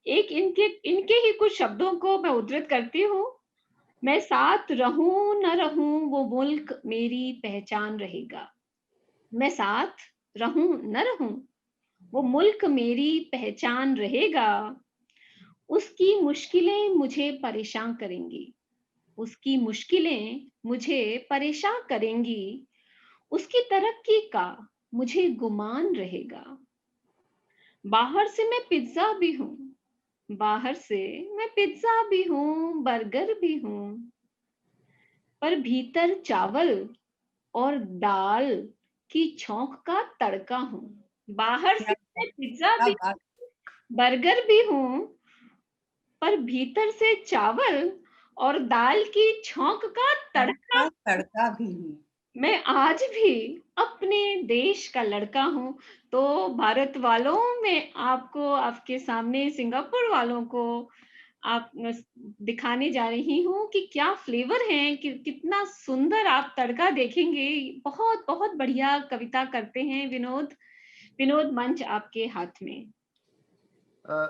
एक इनके इनके ही कुछ शब्दों को मैं उद्धृत करती हूँ। मैं साथ रहूं न रहूं वो मुल्क मेरी पहचान रहेगा। मैं साथ रहूं न रहूं वो मुल्क मेरी पहचान रहेगा। उसकी मुश्किलें मुझे परेशान करेंगी। उसकी मुश्किलें मुझे परेशान करेंगी। उसकी तरक्की का मुझे गुमान रहेगा। बाहर से मैं पिज्जा भी हूँ। बाहर से मैं पिज्जा भी हूँ, बर्गर भी हूँ, पर भीतर चावल और दाल की छौंक का तड़का हूँ। बाहर से मैं पिज्जा क्या भी, बात, बर्गर भी हूँ, पर भीतर से चावल और दाल की छौंक का तड़का। तड़का भी हूँ। मैं आज भी अपने देश का लड़का हूँ। तो भारत वालों, मैं आपको, आपके सामने सिंगापुर वालों को आप दिखाने जा रही हूँ कि क्या फ्लेवर है, कि कितना सुंदर आप तड़का देखेंगे। बहुत बहुत बढ़िया कविता करते हैं विनोद। विनोद, मंच आपके हाथ में।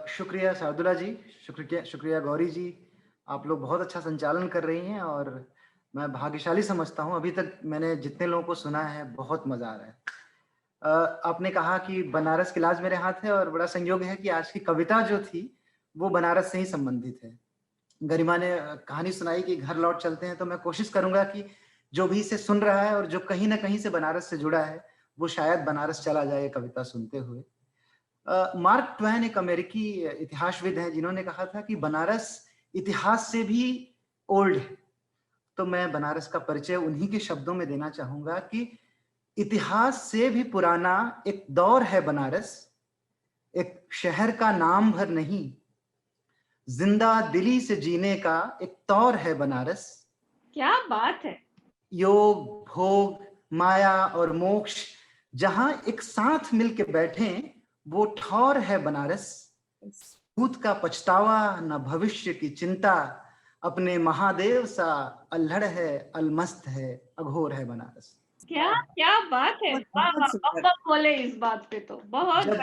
शुक्रिया शार्दुला जी, शुक्रिया गौरी जी। आप लोग बहुत अच्छा संचालन कर रही हैं और मैं भाग्यशाली समझता हूं। अभी तक मैंने जितने लोगों को सुना है बहुत मजा आ रहा है। आपने कहा कि बनारस की लाज मेरे हाथ है और बड़ा संयोग है कि आज की कविता जो थी वो बनारस से ही संबंधित है। गरिमा ने कहानी सुनाई कि घर लौट चलते हैं, तो मैं कोशिश करूंगा कि जो भी इसे सुन रहा है और जो कहीं ना कहीं से बनारस से जुड़ा है वो शायद बनारस चला जाए कविता सुनते हुए। मार्क ट्वेन एक अमेरिकी इतिहासविद हैं जिन्होंने कहा था कि बनारस इतिहास से भी ओल्ड है। तो मैं बनारस का परिचय उन्हीं के शब्दों में देना चाहूंगा कि इतिहास से भी पुराना एक दौर है बनारस, एक शहर का नाम भर नहीं, जिंदा दिली से जीने का एक तौर है बनारस। क्या बात है। योग, भोग, माया और मोक्ष जहां एक साथ मिलके बैठे वो ठौर है बनारस। भूत का पछतावा न भविष्य की चिंता, अपने महादेव सा अल्हड़ है, अलमस्त है, अघोर है बनारस। क्या क्या बात है। वाह वाह, बब्बा बोले इस बात पे तो बहुत जब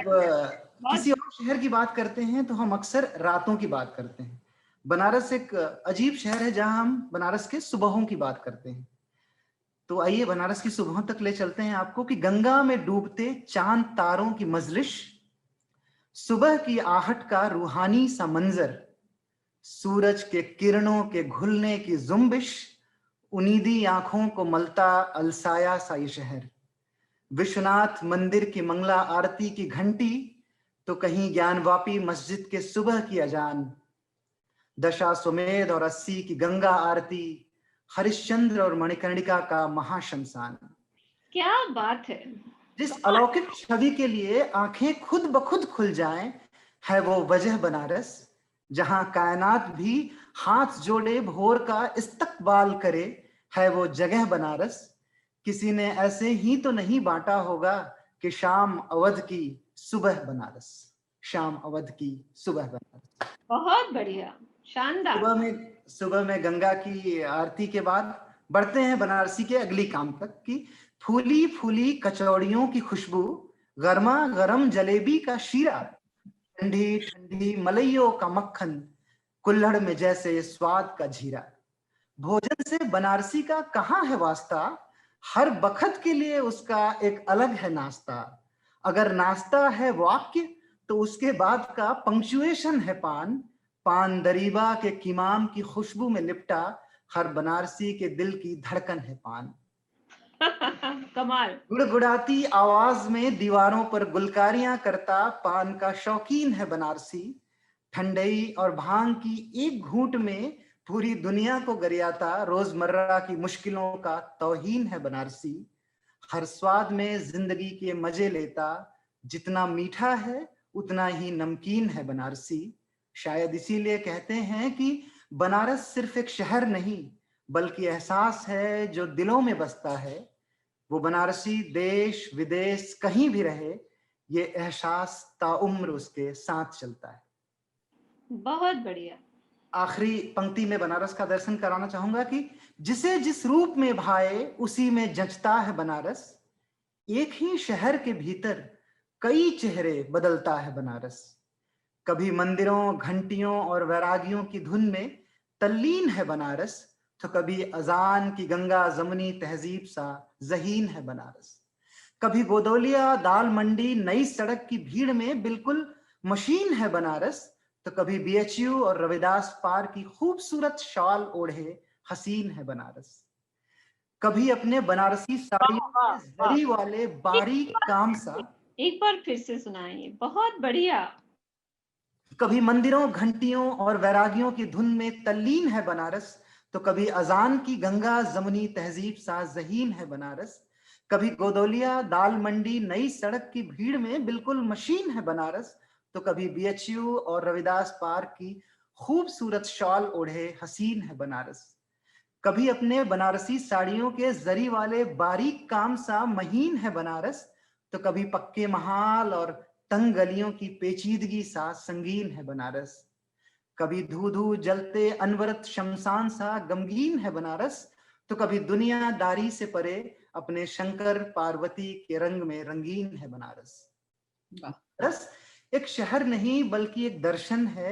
किसी और शहर की बात करते हैं तो हम अक्सर रातों की बात करते हैं। बनारस एक अजीब शहर है जहां हम बनारस के सुबहों की बात करते हैं। तो आइए बनारस की सुबह तक ले चलते हैं आपको कि गंगा में डूबते चांद तारों की मजलिश, सुबह की आहट का रूहानी सा मंजर, सूरज के किरणों के घुलने की जुम्बिश, उनीदी आंखों को मलता अलसाया सा ये शहर। विश्वनाथ मंदिर की मंगला आरती की घंटी तो कहीं ज्ञानवापी मस्जिद के सुबह की अजान, दशा सुमेध और 80 की गंगा आरती, हरिश्चंद्र और मणिकर्णिका का महाशमशान। क्या बात है। जिस अलौकिक छवि के लिए आंखें खुद ब खुद खुल जाएं, है वो वजह बनारस जहां कायनात भी हाथ जोड़े भोर का इस्तकबाल करे, है वो जगह बनारस। किसी ने ऐसे ही तो नहीं बांटा होगा कि शाम अवध की सुबह बनारस, शाम अवध की सुबह बनारस। बहुत बढ़िया, शानदार। सुबह में गंगा की आरती के बाद बढ़ते हैं बनारसी के अगली काम तक कि फूली फूली कचौड़ियों की खुशबू, गर्मा गर्म जलेबी का शीरा, ठंडी ठंडी मलइयों का मक्खन, कुल्हड़ में जैसे स्वाद का जीरा। भोजन से बनारसी का कहाँ है वास्ता, हर बखत के लिए उसका एक अलग है नाश्ता। अगर नाश्ता है वाक्य तो उसके बाद का पंक्चुएशन है पान। पान दरीबा के किमाम की खुशबू में लिपटा, हर बनारसी के दिल की धड़कन है पान। कमाल। गुड़गुड़ाती आवाज में दीवारों पर गुलकारियां करता पान का शौकीन है बनारसी। ठंडई और भांग की एक घूंट में पूरी दुनिया को गरियाता, रोजमर्रा की मुश्किलों का तौहीन है बनारसी। हर स्वाद में जिंदगी के मजे लेता, जितना मीठा है उतना ही नमकीन है बनारसी। शायद इसीलिए कहते हैं कि बनारस सिर्फ एक शहर नहीं बल्कि एहसास है जो दिलों में बसता है। वो बनारसी देश विदेश कहीं भी रहे, ये एहसास ताउम्र उसके साथ चलता है। बहुत बढ़िया। आखिरी पंक्ति में बनारस का दर्शन कराना चाहूंगा कि जिसे जिस रूप में भाए उसी में जचता है बनारस। एक ही शहर के भीतर कई चेहरे बदलता है बनारस। कभी मंदिरों घंटियों और वैरागियों की धुन में तल्लीन है बनारस, तो कभी अजान की गंगा जमुनी तहजीब सा ज़हीन है बनारस। कभी गोदौलिया दाल मंडी नई सड़क की भीड़ में बिल्कुल मशीन है बनारस, तो कभी बीएचयू और रविदास पार्क की खूबसूरत शॉल ओढ़े हसीन है बनारस। कभी अपने बनारसी साड़ियों के जरी वाले बारीक काम सा, एक बार फिर से सुनाइए, बहुत बढ़िया। कभी मंदिरों घंटियों और वैरागियों की धुन में तल्लीन है बनारस, तो कभी अजान की गंगा जमुनी तहजीब सा ज़हीन है बनारस। कभी गोदौलिया दाल मंडी नई सड़क की भीड़ में बिल्कुल मशीन है बनारस, तो कभी बीएचयू और रविदास पार्क की खूबसूरत शॉल ओढ़े हसीन है बनारस। कभी अपने बनारसी साड़ियों के जरी वाले बारीक काम सा महीन है बनारस, तो कभी पक्के महाल और तंग गलियों की पेचीदगी सा संगीन है बनारस। कभी धू धू जलते अनवरत शमशान सा गमगीन है बनारस, तो कभी दुनियादारी से परे अपने शंकर पार्वती के रंग में रंगीन है बनारस। बनारस एक शहर नहीं बल्कि एक दर्शन है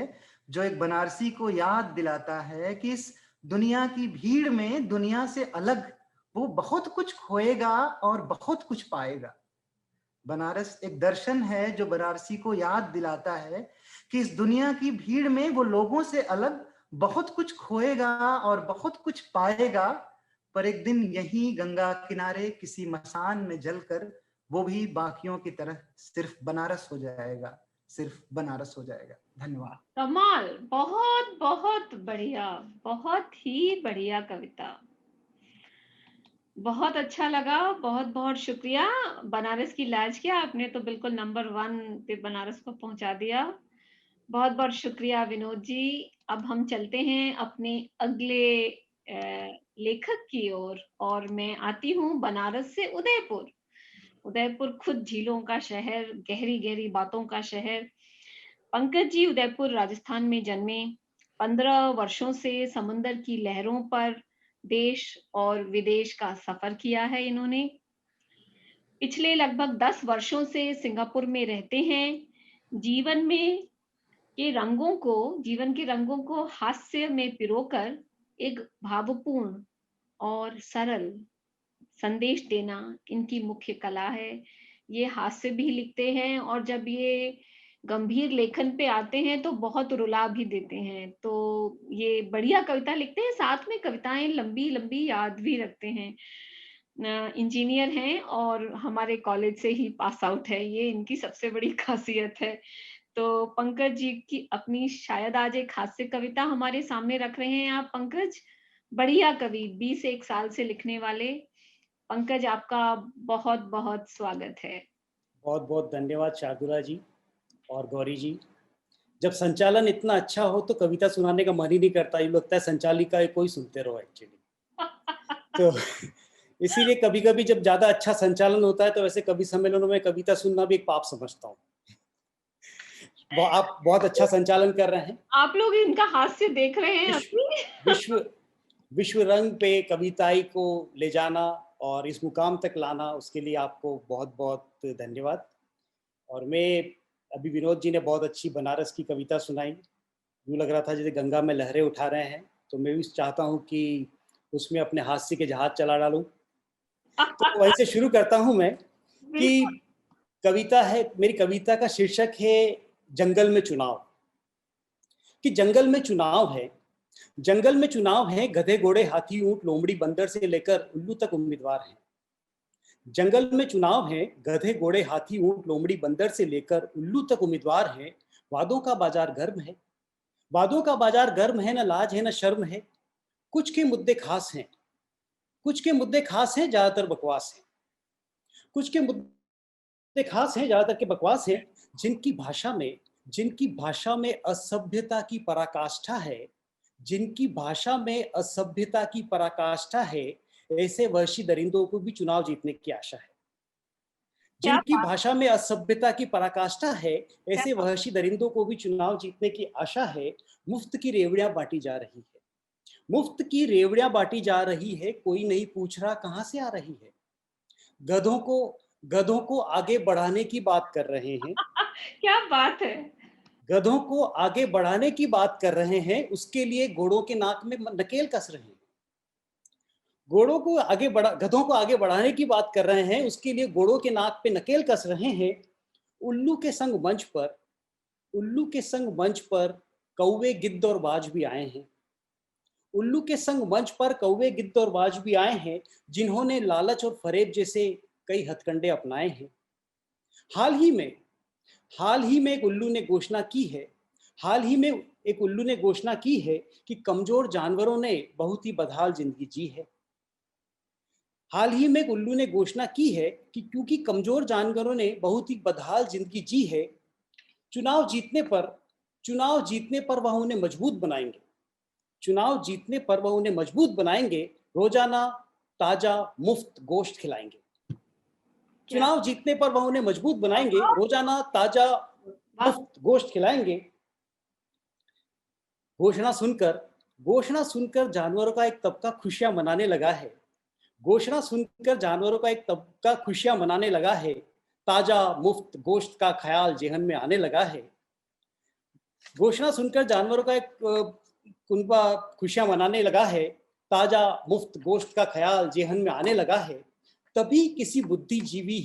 जो एक बनारसी को याद दिलाता है कि इस दुनिया की भीड़ में दुनिया से अलग वो बहुत कुछ खोएगा और बहुत कुछ पाएगा। बनारस एक दर्शन है जो बनारसी को याद दिलाता है कि इस दुनिया की भीड़ में वो लोगों से अलग बहुत कुछ खोएगा और बहुत कुछ पाएगा, पर एक दिन यहीं गंगा किनारे किसी मसान में जलकर वो भी बाकियों की तरह सिर्फ बनारस हो जाएगा, सिर्फ बनारस हो जाएगा। धन्यवाद। कमाल, बहुत बहुत बढ़िया, बहुत ही बढ़िया कविता, बहुत अच्छा लगा, बहुत बहुत शुक्रिया। बनारस की लाज किया आपने, तो बिल्कुल नंबर 1 पे बनारस को पहुंचा दिया। बहुत बहुत शुक्रिया विनोद जी। अब हम चलते हैं अपने अगले लेखक की ओर, और मैं आती हूँ बनारस से उदयपुर। उदयपुर खुद झीलों का शहर, गहरी गहरी बातों का शहर। पंकज जी उदयपुर राजस्थान में जन्मे। 15 वर्षों से समुद्र की लहरों पर देश और विदेश का सफर किया है इन्होंने। पिछले लगभग 10 वर्षों से सिंगापुर में रहते हैं। जीवन के रंगों को हास्य में पिरोकर एक भावपूर्ण और सरल संदेश देना इनकी मुख्य कला है। ये हास्य भी लिखते हैं और जब ये गंभीर लेखन पे आते हैं तो बहुत रुला भी देते हैं। तो ये बढ़िया कविता लिखते हैं, साथ में कविताएं लंबी लंबी याद भी रखते हैं। इंजीनियर हैं और हमारे कॉलेज से ही पास आउट है, ये इनकी सबसे बड़ी खासियत है। तो पंकज जी की अपनी शायद आज एक हास्य कविता हमारे सामने रख रहे हैं आप पंकज। बढ़िया कवि, 21 साल से लिखने वाले पंकज, आपका बहुत बहुत स्वागत है। बहुत बहुत धन्यवाद शार्दुला जी और गौरी जी। जब संचालन इतना अच्छा हो तो कविता सुनाने का मन ही नहीं करता, ये लगता है संचालिका कोई सुनते रहो एक्चुअली। तो इसीलिए कभी कभी जब ज्यादा अच्छा संचालन होता है तो वैसे कवि सम्मेलनों में कविता सुनना भी एक पाप समझता हूँ। आप बहुत अच्छा संचालन कर रहे हैं। आप लोग इनका हास्य देख रहे हैं। विश्व रंग पे कविताई को ले जाना और इस मुकाम तक लाना, उसके लिए आपको बहुत बहुत धन्यवाद। और मैं अभी विनोद जी ने बहुत अच्छी बनारस की कविता सुनाई, यूँ लग रहा था जैसे गंगा में लहरें उठा रहे हैं। तो मैं भी चाहता हूँ कि उसमें अपने हास्य के जहाज चला डालूं। तो वहीं से शुरू करता हूँ मैं कि कविता है, मेरी कविता का शीर्षक है जंगल में चुनाव। कि जंगल में चुनाव है, जंगल में चुनाव है, गधे घोड़े हाथी ऊंट लोमड़ी बंदर से लेकर उल्लू तक उम्मीदवार हैं। जंगल में चुनाव है, गधे घोड़े हाथी ऊंट लोमड़ी बंदर से लेकर उल्लू तक उम्मीदवार हैं। वादों का बाजार गर्म है, वादों का बाजार गर्म है, न लाज है न शर्म है। कुछ के मुद्दे खास हैं, कुछ के मुद्दे खास हैं, ज्यादातर बकवास है। कुछ के मुद्दे खास हैं, ज्यादातर के बकवास हैं। जिनकी भाषा में असभ्यता की पराकाष्ठा है, जिनकी भाषा में असभ्यता की पराकाष्ठा है, ऐसे वहशी दरिंदों को भी चुनाव जीतने की आशा है। जिनकी भाषा में असभ्यता की पराकाष्ठा है, ऐसे वहशी दरिंदों को भी चुनाव जीतने की आशा है। मुफ्त की रेवड़ियां बांटी जा रही है, मुफ्त की रेवड़ियां बांटी जा रही है, कोई नहीं पूछ रहा कहां से आ रही है। गधों को आगे बढ़ाने की बात कर रहे हैं। क्या बात है। गधों को आगे बढ़ाने की बात कर रहे हैं, उसके लिए घोड़ों के नाक में नकेल कस रहे हैं। गधों को आगे बढ़ाने की बात कर रहे हैं, उसके लिए घोड़ों के नाक पे नकेल कस रहे हैं। उल्लू के संग मंच पर कौवे गिद्ध और बाज भी आए हैं। उल्लू के संग मंच पर कौवे गिद्ध और बाज भी आए हैं, जिन्होंने लालच और फरेब जैसे कई हथकंडे अपनाए हैं। हाल ही में एक उल्लू ने घोषणा की है कि कमजोर जानवरों ने बहुत ही बदहाल जिंदगी जी है। हाल ही में एक उल्लू ने घोषणा की है कि क्योंकि कमजोर जानवरों ने बहुत ही बदहाल जिंदगी जी है, चुनाव जीतने पर वह उन्हें मजबूत बनाएंगे। रोजाना ताजा मुफ्त गोश्त खिलाएंगे। चुनाव जीतने पर वह उन्हें मजबूत बनाएंगे, रोजाना ताजा मुफ्त गोश्त खिलाएंगे। घोषणा सुनकर जानवरों का एक तबका खुशियां मनाने लगा है। ताजा मुफ्त गोश्त का ख्याल जेहन में आने लगा है। घोषणा सुनकर जानवरों का एक कुनबा खुशियां मनाने लगा है। ताजा मुफ्त गोश्त का ख्याल जेहन में आने लगा है। तभी किसी बुद्धिजीवी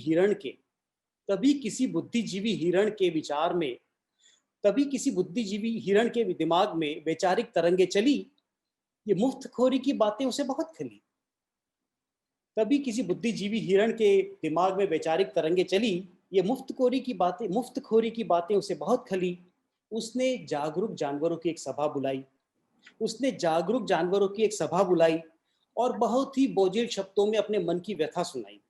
हिरण के दिमाग में वैचारिक तरंगे चली, ये मुफ्तखोरी की बातें उसे बहुत खली। तभी किसी बुद्धिजीवी हिरण के दिमाग में वैचारिक तरंगे चली, ये मुफ्तखोरी की बातें उसे बहुत खली। उसने जागरूक जानवरों की एक सभा बुलाई और बहुत ही बोझिल शब्दों में अपने मन की व्यथा सुनाई।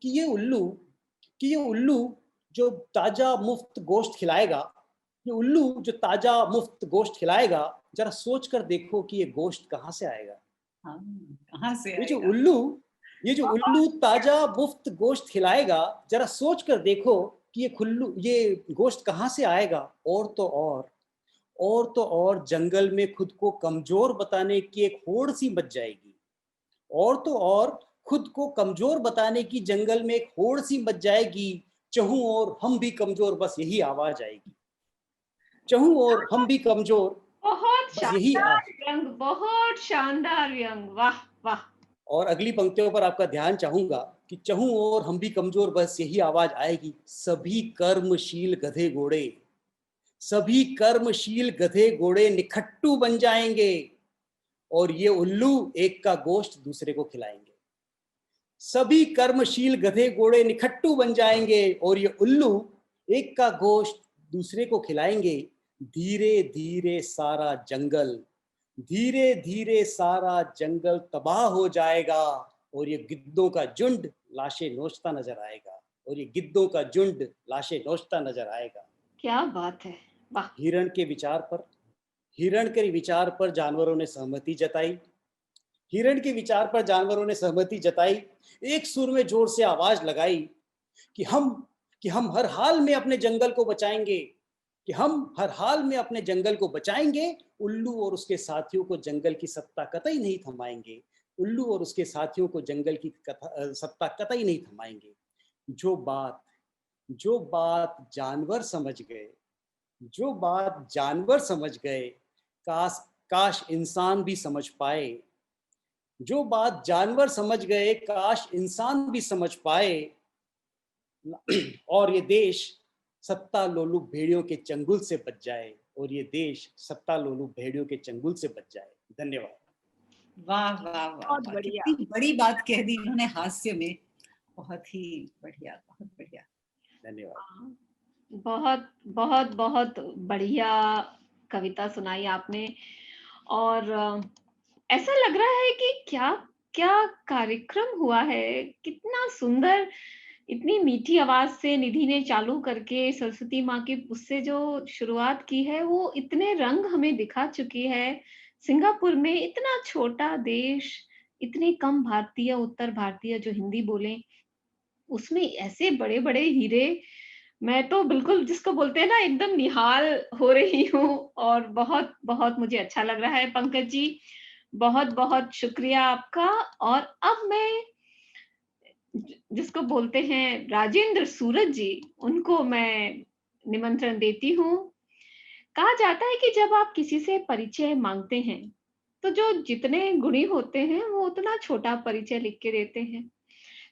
कि ये उल्लू जो ताजा मुफ्त गोश्त खिलाएगा, जरा सोच कर देखो कि ये गोश्त कहां से आएगा। ये जो उल्लू ताजा मुफ्त गोश्त खिलाएगा, जरा सोच कर देखो कि ये गोश्त कहां से आएगा। और जंगल में खुद को कमजोर बताने की एक होड़ सी मच जाएगी। खुद को कमजोर बताने की जंगल में एक होड़ सी मच जाएगी। चहूं और हम भी कमजोर, बस यही आवाज आएगी। बहुत शानदार व्यंग, वाह वाह। और अगली पंक्तियों पर आपका ध्यान चाहूंगा कि चहूं और हम भी कमजोर, बस यही आवाज आएगी। सभी कर्मशील गधे घोड़े निखट्टू बन जाएंगे और ये उल्लू एक का गोश्त दूसरे को खिलाएंगे। सभी कर्मशील गधे घोड़े निखट्टू बन जाएंगे और ये उल्लू एक का गोश्त दूसरे को खिलाएंगे। धीरे धीरे सारा जंगल तबाह हो जाएगा और ये गिद्धों का झुंड लाशें नोचता नजर आएगा। क्या बात है, वाह। हिरण के विचार पर जानवरों ने सहमति जताई। एक सुर में जोर से आवाज लगाई कि हम हर हाल में अपने जंगल को बचाएंगे। उल्लू और उसके साथियों को जंगल की सत्ता कतई नहीं थमाएंगे। जो बात जानवर समझ गए, काश इंसान भी समझ पाए। जो बात जानवर समझ गए, काश इंसान भी समझ पाए। और ये देश सत्ता लोलुप भेड़ियों के चंगुल से बच जाए। धन्यवाद। वाह वाह वाह, कितनी बड़ी बात कह दी इन्होंने हास्य में। बहुत ही बढ़िया, बहुत बढ़िया। धन्यवाद। बहुत बहुत बहुत बढ़िया कविता सुनाई आपने। और ऐसा लग रहा है कि क्या क्या कार्यक्रम हुआ है, कितना सुंदर, इतनी मीठी आवाज से निधि ने चालू करके सरस्वती माँ की उससे जो शुरुआत की है, वो इतने रंग हमें दिखा चुकी है। सिंगापुर में इतना छोटा देश, इतने कम भारतीय, उत्तर भारतीय जो हिंदी बोलें, उसमें ऐसे बड़े-बड़े हीरे, मैं तो बिल्कुल जिसको बोलते हैं ना एकदम निहाल हो रही हूँ और बहुत-बहुत मुझे अच्छा लग रहा है पंकज जी। बहुत-बहुत शुक्रिया आपका। और अब मैं जिसको बोलते हैं राजेंद्र सूरज जी, उनको मैं निमंत्रण देती हूँ। कहा जाता है कि जब आप किसी से परिचय मांगते हैं, तो जो जितने गुणी होते हैं, वो उतना छोटा परिचय लिख के देते हैं।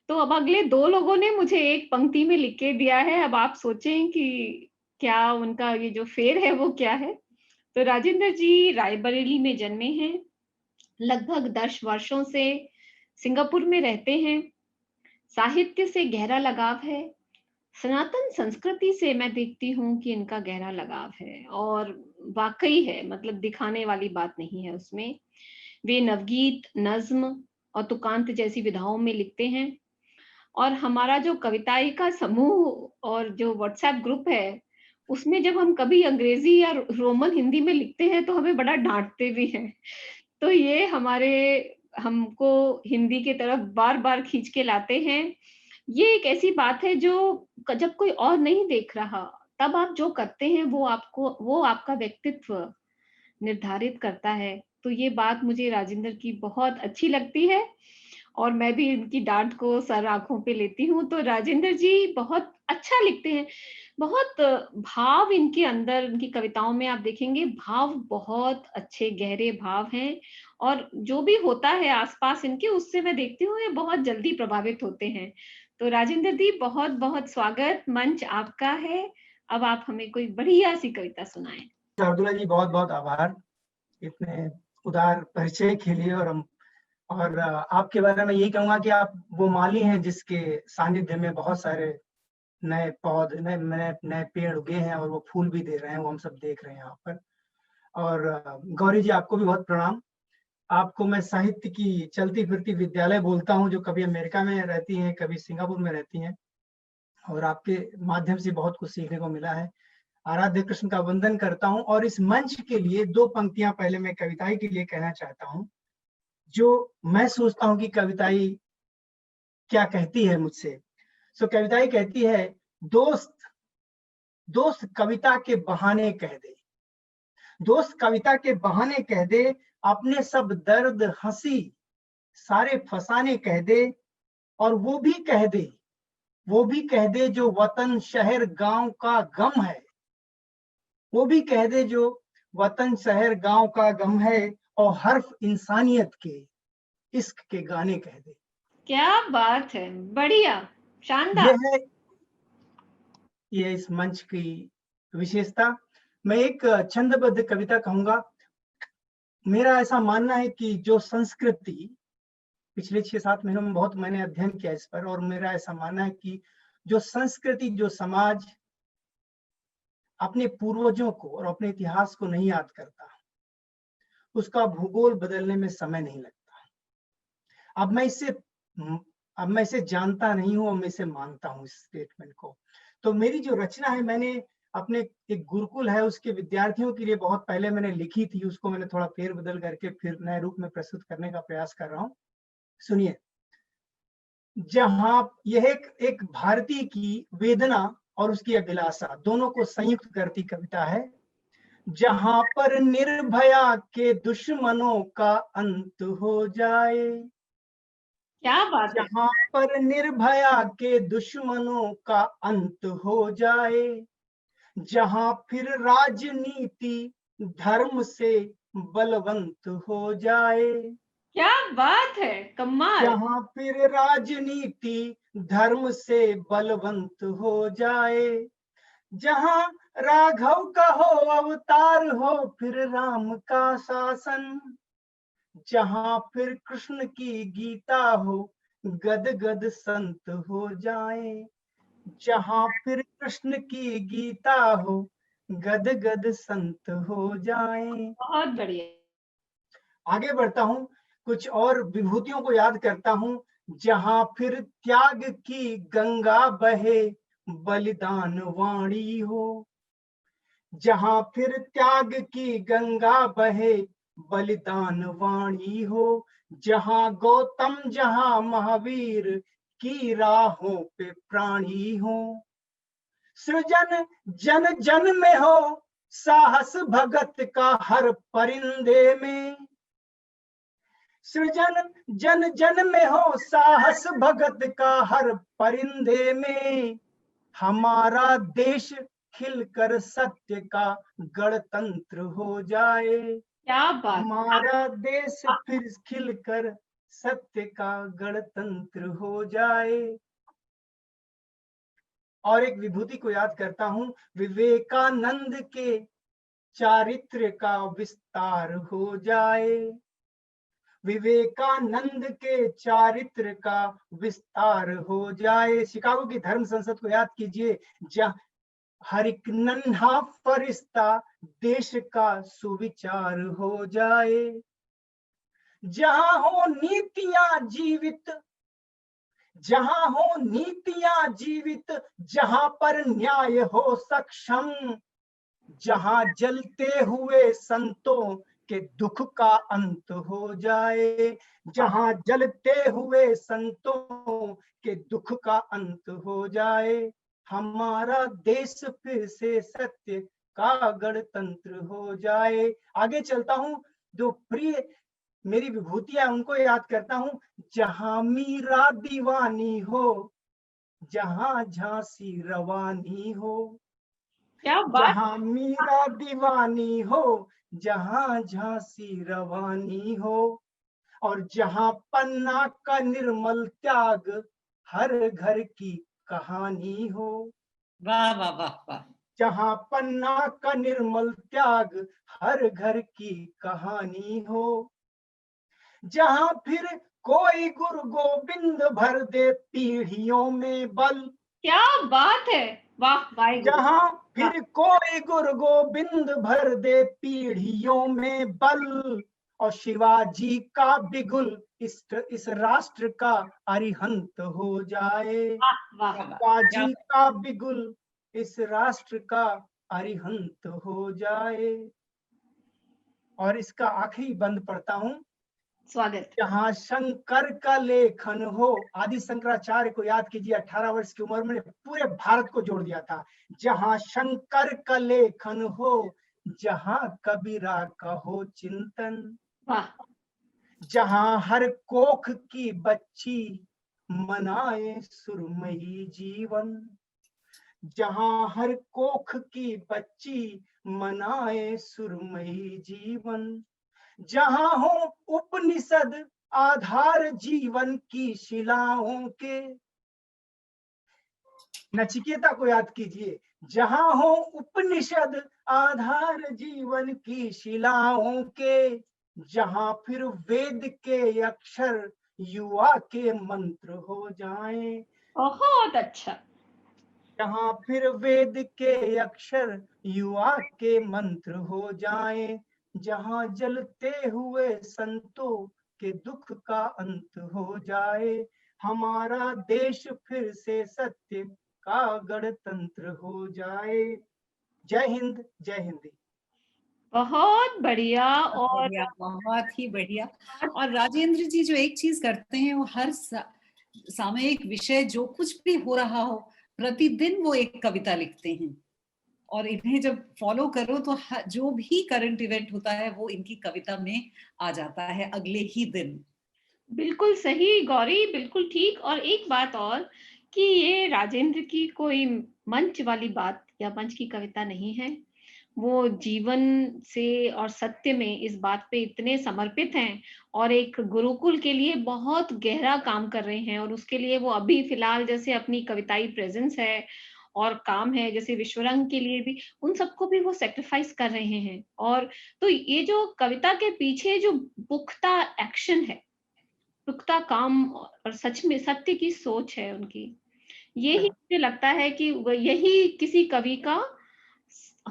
तो अब अगले 2 लोगों ने मुझे एक पंक्ति में लिख के दिया है। अब आप सोचें कि क्या उनका ये जो फेर है वो क्या है? तो राजेंद्र जी रायबरेली में जन्मे हैं, लगभग 10 वर्षों से सिंगापुर में रहते हैं। साहित्य से गहरा लगाव है। सनातन संस्कृति से मैं देखती हूँ कि इनका गहरा लगाव है और वाक़ई है, मतलब दिखाने वाली बात नहीं है उसमें। वे नवगीत, नज़्म और तुकांत जैसी विधाओं में लिखते हैं। और हमारा जो कविताई का समूह और जो व्हाट्सएप ग्रुप है, उसमें जब हम कभी अंग्रेजी या रोमन हिंदी में लिखते हैं तो हमें बड़ा डांटते भी हैं। तो ये हमारे हमको हिंदी की तरफ बार-बार खींच के लाते हैं। ये एक ऐसी बात है जो जब कोई और नहीं देख रहा, तब आप जो करते हैं वो आपका व्यक्तित्व निर्धारित करता है। तो ये बात मुझे राजेंद्र की बहुत अच्छी लगती है और मैं भी इनकी डाँट को सर आँखों पे लेती हूँ। तो राजेंद्र जी बहुत अच्छा लिखते हैं, बहुत भाव इनके अंदर, इनकी कविताओं में आप देखेंगे भाव बहुत अच्छे गहरे भाव हैं और जो भी होता है आस-पास इनके, उससे मैं देखती हूँ ये बहुत जल्दी प्रभावित होते हैं। तो राजेंद्र जी बहुत-बहुत स्वागत, मंच आपका है। अब आप हमें कोई बढ़िया-सी कविता सुनाएँ। शार्दुला जी बहुत बहुत आभार इतने उदार परिचय के लिए। और आपके बारे में यही कहूंगा कि आप वो माली हैं जिसके सानिध्य में बहुत सारे नए पौधे नए नए पेड़ उगे हैं और वो फूल भी दे रहे हैं, वो हम सब देख रहे हैं यहाँ पर। और गौरी जी आपको भी बहुत प्रणाम। आपको मैं साहित्य की चलती फिरती विद्यालय बोलता हूँ, जो कभी अमेरिका में रहती हैं, कभी सिंगापुर में रहती हैं, और आपके माध्यम से बहुत कुछ सीखने को मिला है। आराध्य कृष्ण का वंदन करता हूं और इस मंच के लिए 2 पंक्तियां पहले मैं कविताई के लिए कहना चाहता हूं, जो मैं सोचता हूं कि कविताई क्या कहती है मुझसे। कविताई कहती है, दोस्त दोस्त कविता के बहाने कह दे, दोस्त कविता के बहाने कह दे, अपने सब दर्द हंसी सारे फसाने कह दे, और वो भी कह दे जो वतन शहर गांव का गम है, वो भी कह दे जो वतन शहर गांव का गम है, और हर्फ इंसानियत के इश्क के गाने कह दे। क्या बात है, बढ़िया, शानदार। यह है ये इस मंच की विशेषता। मैं एक छंदबद्ध कविता कहूंगा। मेरा ऐसा मानना है कि जो संस्कृति पिछले 6-7 महीनों में बहुत मैंने अध्ययन किया इस पर, और मेरा ऐसा मानना है कि जो संस्कृति, जो समाज अपने पूर्वजों को और अपने इतिहास को नहीं याद करता, उसका भूगोल बदलने में समय नहीं लगता। अब मैं इसे जानता नहीं हूं, मैं इसे मानता हूं, इस स्टेटमेंट को। तो मेरी जो रचना है, मैंने अपने एक गुरुकुल है उसके विद्यार्थियों के लिए बहुत पहले मैंने लिखी थी, उसको मैंने थोड़ा फेर बदल करके फिर नए रूप में प्रस्तुत करने का प्रयास कर रहा हूं। सुनिए। जहां यह एक भारतीय की वेदना और उसकी अभिलाषा दोनों को संयुक्त करती कविता है। जहां पर निर्भया के दुश्मनों का अंत हो जाए, क्या बात है। जहां पर निर्भया के दुश्मनों का अंत हो जाए, जहां फिर राजनीति धर्म से बलवंत हो जाए, क्या बात है, कमाल। जहां फिर राजनीति धर्म से बलवंत हो जाए, जहां राघव का हो अवतार हो फिर राम का शासन, जहां फिर कृष्ण की गीता हो गद गद संत हो जाए, जहां फिर कृष्ण की गीता हो गद गद संत हो जाए। बहुत बढ़िया। आगे बढ़ता हूं। कुछ और विभूतियों को याद करता हूँ। जहां फिर त्याग की गंगा बहे बलिदान वाणी हो, जहां फिर त्याग की गंगा बहे बलिदान वाणी हो, जहां गौतम जहां महावीर की राहों पे प्राणी हो, सृजन जन जन में हो साहस भगत का हर परिंदे में, सृजन जन जन में हो साहस भगत का हर परिंदे में, हमारा देश खिलकर सत्य का गणतंत्र हो जाए, क्या बात, हमारा देश फिर खिलकर सत्य का गणतंत्र हो जाए। और एक विभूति को याद करता हूँ, विवेकानंद के चारित्र का विस्तार हो जाए, विवेकानंद के चारित्र का विस्तार हो जाए। शिकागो की धर्म संसद को याद कीजिए, जहाँ हर एक नन्हा फरिश्ता देश का सुविचार हो जाए, जहां हो नीतियां जीवित, जहां हो नीतियां जीवित, जहां पर न्याय हो सक्षम, जहां जलते हुए संतों के दुख का अंत हो जाए, जहां जलते हुए संतों के दुख का अंत हो जाए, हमारा देश फिर से सत्य का गणतंत्र हो जाए। आगे चलता हूँ, जो प्रिय मेरी विभूतियां उनको याद करता हूँ। जहां मीरा दीवानी हो, जहां झांसी रवानी हो, क्या बात, जहां मीरा दीवानी हो, जहां झांसी रवानी हो, और जहां पन्ना का निर्मल त्याग हर घर की कहानी हो, वाह वाह वाह वाह, जहां पन्ना का निर्मल त्याग हर घर की कहानी हो, जहां फिर कोई गुरु गोविंद भर दे पीढ़ियों में बल, क्या बात है, वाह वाह, जहां फिर कोई गुरु गोविंद भर दे पीढ़ियों में बल, और शिवाजी का बिगुल इस राष्ट्र का अरिहंत हो जाए, वाह, शिवाजी का बिगुल इस राष्ट्र का अरिहंत हो जाए। और इसका आखिरी बंद पढ़ता हूँ। स्वागत। जहाँ शंकर का लेखन हो, आदि शंकराचार्य को याद कीजिए, 18 वर्ष की उम्र में पूरे भारत को जोड़ दिया था। जहाँ शंकर का लेखन हो, जहाँ कबीरा का हो चिंतन, जहाँ हर कोख की बच्ची मनाए सुरमई जीवन, जहाँ हर कोख की बच्ची मनाए सुरमई जीवन, जहाँ हो उपनिषद आधार जीवन की शिलाओं के, नचिकेता को याद कीजिए, जहाँ हो उपनिषद आधार जीवन की शिलाओं के, जहाँ फिर वेद के अक्षर युवा के मंत्र हो जाएं, बहुत अच्छा, जहाँ फिर वेद के अक्षर युवा के मंत्र हो जाएं, जहाँ जलते हुए संतों के दुख का अंत हो जाए, हमारा देश फिर से सत्य का गणतंत्र हो जाए। जय हिंद, जय हिंदी। बहुत बढ़िया, और बहुत ही बढ़िया। और राजेंद्र जी जो एक चीज करते हैं, वो हर सामयिक विषय जो कुछ भी हो रहा हो, प्रतिदिन वो एक कविता लिखते हैं, और इन्हें जब फॉलो करो तो जो भी करंट इवेंट होता है वो इनकी कविता में आ जाता है अगले ही दिन। बिल्कुल सही गौरी, बिल्कुल ठीक। और एक बात और कि ये राजेंद्र की कोई मंच वाली बात या मंच की कविता नहीं है, वो जीवन से और सत्य में इस बात पे इतने समर्पित हैं और एक गुरुकुल के लिए बहुत गहरा काम कर रहे हैं, और उसके लिए वो अभी फिलहाल जैसे अपनी कविताई प्रेजेंस है और काम है, जैसे विश्वरंग के लिए भी, उन सबको भी वो सेक्रीफाइस कर रहे हैं। और तो ये जो कविता के पीछे जो पुख्ता एक्शन है, पुख्ता काम और सच में सत्य की सोच है उनकी, यही मुझे लगता है कि यही किसी कवि का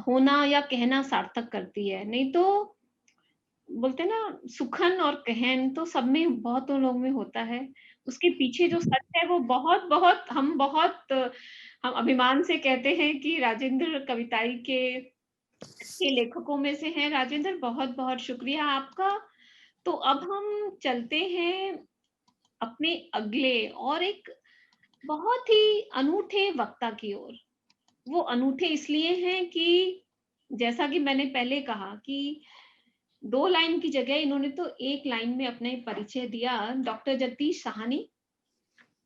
होना या कहना सार्थक करती है। नहीं तो बोलते हैं ना सुखन और कहन तो सब में, बहुतों लोग में होता है। उसके पीछे जो सच है वो हम अभिमान से कहते हैं कि राजेंद्र कविताई के लेखकों में से हैं। राजेंद्र, बहुत बहुत शुक्रिया आपका। तो अब हम चलते हैं अपने अगले और एक बहुत ही अनूठे वक्ता की ओर। वो अनूठे इसलिए हैं कि जैसा कि मैंने पहले कहा कि 2 लाइन की जगह इन्होंने तो 1 लाइन में अपने परिचय दिया। डॉक्टर जगदीश साहनी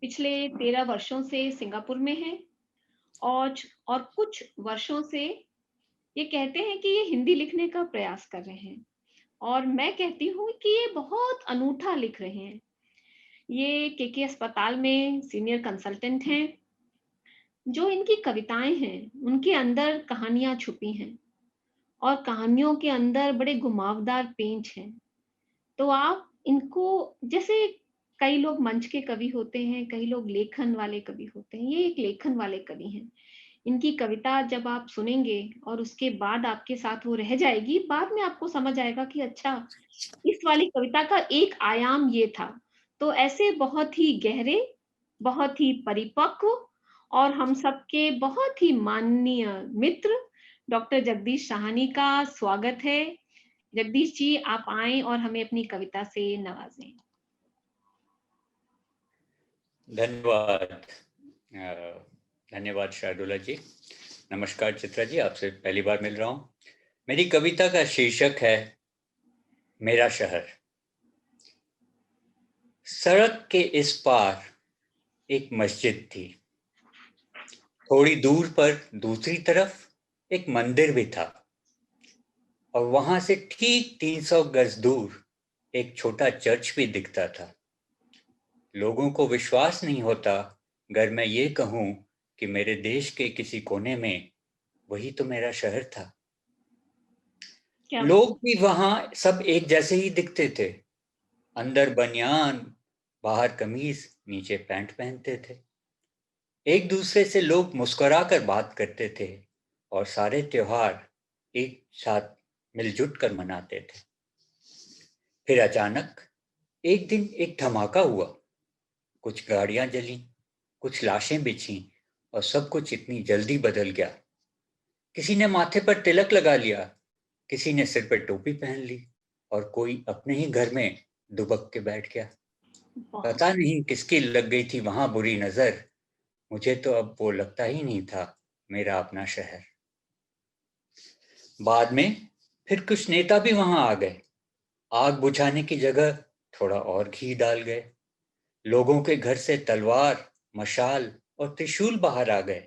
पिछले 13 वर्षों से सिंगापुर में हैं और कुछ वर्षों से ये कहते हैं कि ये हिंदी लिखने का प्रयास कर रहे हैं, और मैं कहती हूँ कि ये बहुत अनूठा लिख रहे हैं। ये केके अस्पताल में सीनियर कंसल्टेंट हैं। जो इनकी कविताएं हैं उनके अंदर कहानियां छुपी हैं और कहानियों के अंदर बड़े घुमावदार पेंच हैं। तो आप इनको, जैसे कई लोग मंच के कवि होते हैं, कई लोग लेखन वाले कवि होते हैं, ये एक लेखन वाले कवि हैं। इनकी कविता जब आप सुनेंगे और उसके बाद आपके साथ वो रह जाएगी, बाद में आपको समझ आएगा कि अच्छा, इस वाली कविता का एक आयाम ये था। तो ऐसे बहुत ही गहरे, बहुत ही परिपक्व और हम सबके बहुत ही माननीय मित्र डॉक्टर जगदीश साहनी का स्वागत है। जगदीश जी, आप आएं और हमें अपनी कविता से नवाजें। धन्यवाद। धन्यवाद शार्दुला जी। नमस्कार चित्रा जी, आपसे पहली बार मिल रहा हूँ। मेरी कविता का शीर्षक है मेरा शहर। सड़क के इस पार एक मस्जिद थी, थोड़ी दूर पर दूसरी तरफ एक मंदिर भी था, और वहां से ठीक 300 गज दूर एक छोटा चर्च भी दिखता था। लोगों को विश्वास नहीं होता अगर मैं ये कहूं कि मेरे देश के किसी कोने में वही तो मेरा शहर था। लोग भी वहां सब एक जैसे ही दिखते थे, अंदर बनियान, बाहर कमीज, नीचे पैंट पहनते थे। एक दूसरे से लोग मुस्कुराकर बात करते थे और सारे त्योहार एक साथ मिलजुट कर मनाते थे। फिर अचानक एक दिन एक धमाका हुआ। कुछ गाड़ियां जली, कुछ लाशें बिछी और सब कुछ इतनी जल्दी बदल गया। किसी ने माथे पर तिलक लगा लिया, किसी ने सिर पर टोपी पहन ली और कोई अपने ही घर में दुबक के बैठ गया। पता नहीं किसकी लग गई थी वहां बुरी नजर। मुझे तो अब वो लगता ही नहीं था मेरा अपना शहर। बाद में फिर कुछ नेता भी वहां आ गए। आग बुझाने की जगह थोड़ा और घी डाल गए। लोगों के घर से तलवार, मशाल और त्रिशूल बाहर आ गए।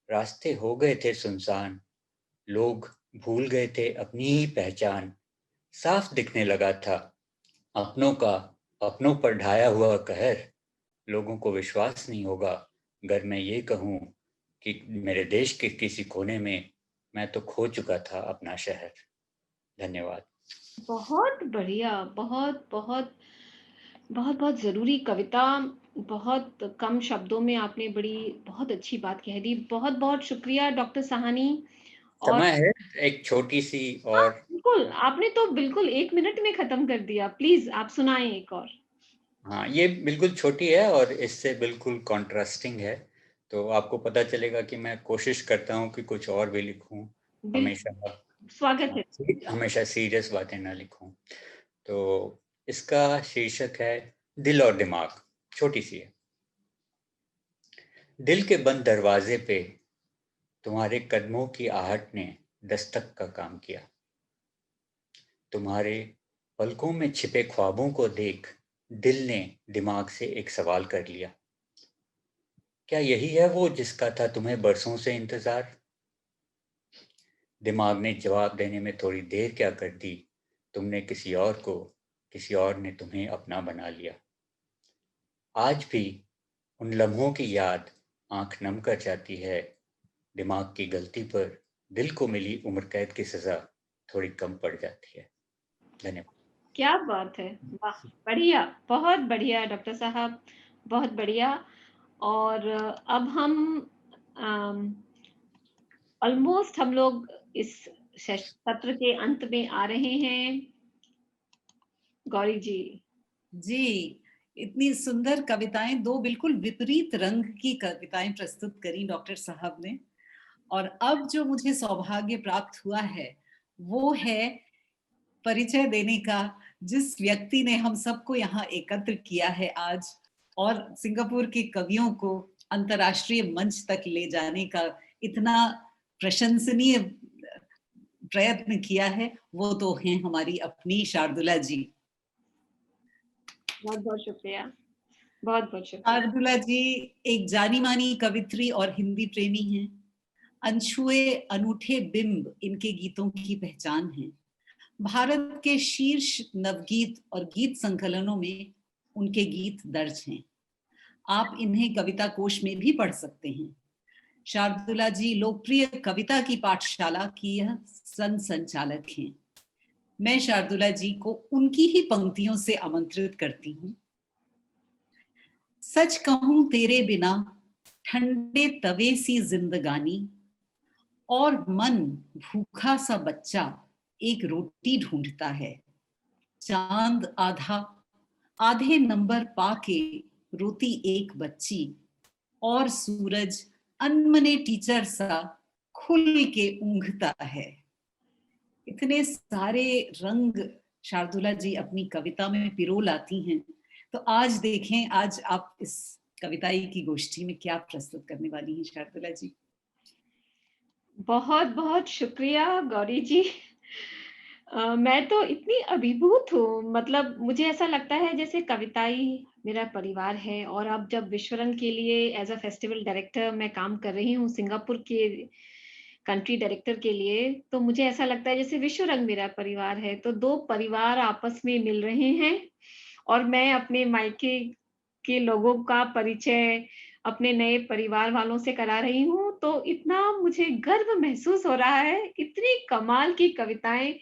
रास्ते हो गए थे सुनसान, लोग भूल गए थे अपनी ही पहचान। साफ दिखने लगा था अपनों का अपनों पर ढाया हुआ कहर। लोगों को विश्वास नहीं होगा अगर मैं ये कहूं कि मेरे देश के किसी कोने में मैं तो खो चुका था अपना शहर। धन्यवाद। बहुत बढ़िया, बहुत बहुत बहुत बहुत जरूरी कविता। बहुत कम शब्दों में आपने बहुत अच्छी बात कह दी। बहुत बहुत शुक्रिया डॉक्टर साहनी। समय है एक छोटी सी और। बिल्कुल, आपने तो बिल्कुल 1 मिनट में खत्म कर दिया। प्लीज आप सुनाएं एक और। हाँ, ये बिल्कुल छोटी है और इससे बिल्कुल कॉन्ट्रास्टिंग है, तो आपको पता चलेगा कि मैं कोशिश करता हूँ कि कुछ और भी लिखूं, हमेशा स्वागत है। हमेशा सीरियस बातें ना लिखूं। तो इसका शीर्षक है दिल और दिमाग। छोटी सी है। दिल के बंद दरवाजे पे तुम्हारे कदमों की आहट ने दस्तक का काम किया। तुम्हारे पलकों में छिपे ख्वाबों को देख दिल ने दिमाग से एक सवाल कर लिया, क्या यही है वो जिसका था तुम्हें बरसों से इंतजार? दिमाग ने जवाब देने में थोड़ी देर क्या कर दी, तुमने किसी और ने तुम्हें अपना बना लिया। आज भी उन लम्हों की याद आंख नम कर जाती है। दिमाग की गलती पर दिल को मिली उम्र कैद की सजा थोड़ी कम पड़ जाती है। धन्यवाद। क्या बात है, वाह, बढ़िया, बहुत बढ़िया डॉक्टर साहब, बहुत बढ़िया। और अब हम ऑलमोस्ट हम लोग इस सत्र के अंत में आ रहे हैं। गौरी जी। जी, इतनी सुंदर कविताएं, दो बिल्कुल विपरीत रंग की कविताएं प्रस्तुत करी डॉक्टर साहब ने। और अब जो मुझे सौभाग्य प्राप्त हुआ है वो है परिचय देने का, जिस व्यक्ति ने हम सबको यहाँ एकत्र किया है आज और सिंगापुर के कवियों को अंतर्राष्ट्रीय मंच तक ले जाने का इतना प्रशंसनीय प्रयत्न किया है, वो तो हैं हमारी अपनी शार्दुला जी। बहुत बहुत शुक्रिया, बहुत बहुत शुक्रिया। शार्दुला जी एक जानी मानी कवित्री और हिंदी प्रेमी हैं। अनछुए अनूठे बिंब इनके गीतों की पहचान है। भारत के शीर्ष नवगीत और गीत संकलनों में उनके गीत दर्ज हैं। आप इन्हें कविता कोश में भी पढ़ सकते हैं। शार्दुला जी लोकप्रिय कविता की पाठशाला की यह संचालक हैं। मैं शार्दुला जी को उनकी ही पंक्तियों से आमंत्रित करती हूँ। सच कहूं तेरे बिना ठंडे तवे सी जिंदगानी, और मन भूखा सा बच्चा एक रोटी ढूंढता है। चांद आधा आधे नंबर पाके रोती एक बच्ची, और सूरज अनमने टीचर सा खुल के ऊँघता है। इतने सारे रंग शार्दुला जी अपनी कविता में पिरो लाती हैं। तो आज देखें, आज आप इस कविताई की गोष्ठी में क्या प्रस्तुत करने वाली हैं शार्दुला जी? बहुत बहुत शुक्रिया गौरी जी। मैं तो इतनी अभिभूत हूँ, मतलब मुझे ऐसा लगता है जैसे कविताई मेरा परिवार है। और अब जब विश्वरंग के लिए एज अ फेस्टिवल डायरेक्टर मैं काम कर रही हूँ सिंगापुर के कंट्री डायरेक्टर के लिए, तो मुझे ऐसा लगता है जैसे विश्वरंग मेरा परिवार है। तो दो परिवार आपस में मिल रहे हैं और मैं अपने मायके के लोगों का परिचय अपने नए परिवार वालों से करा रही हूँ। तो इतना मुझे गर्व महसूस हो रहा है। इतनी कमाल की कविताएं।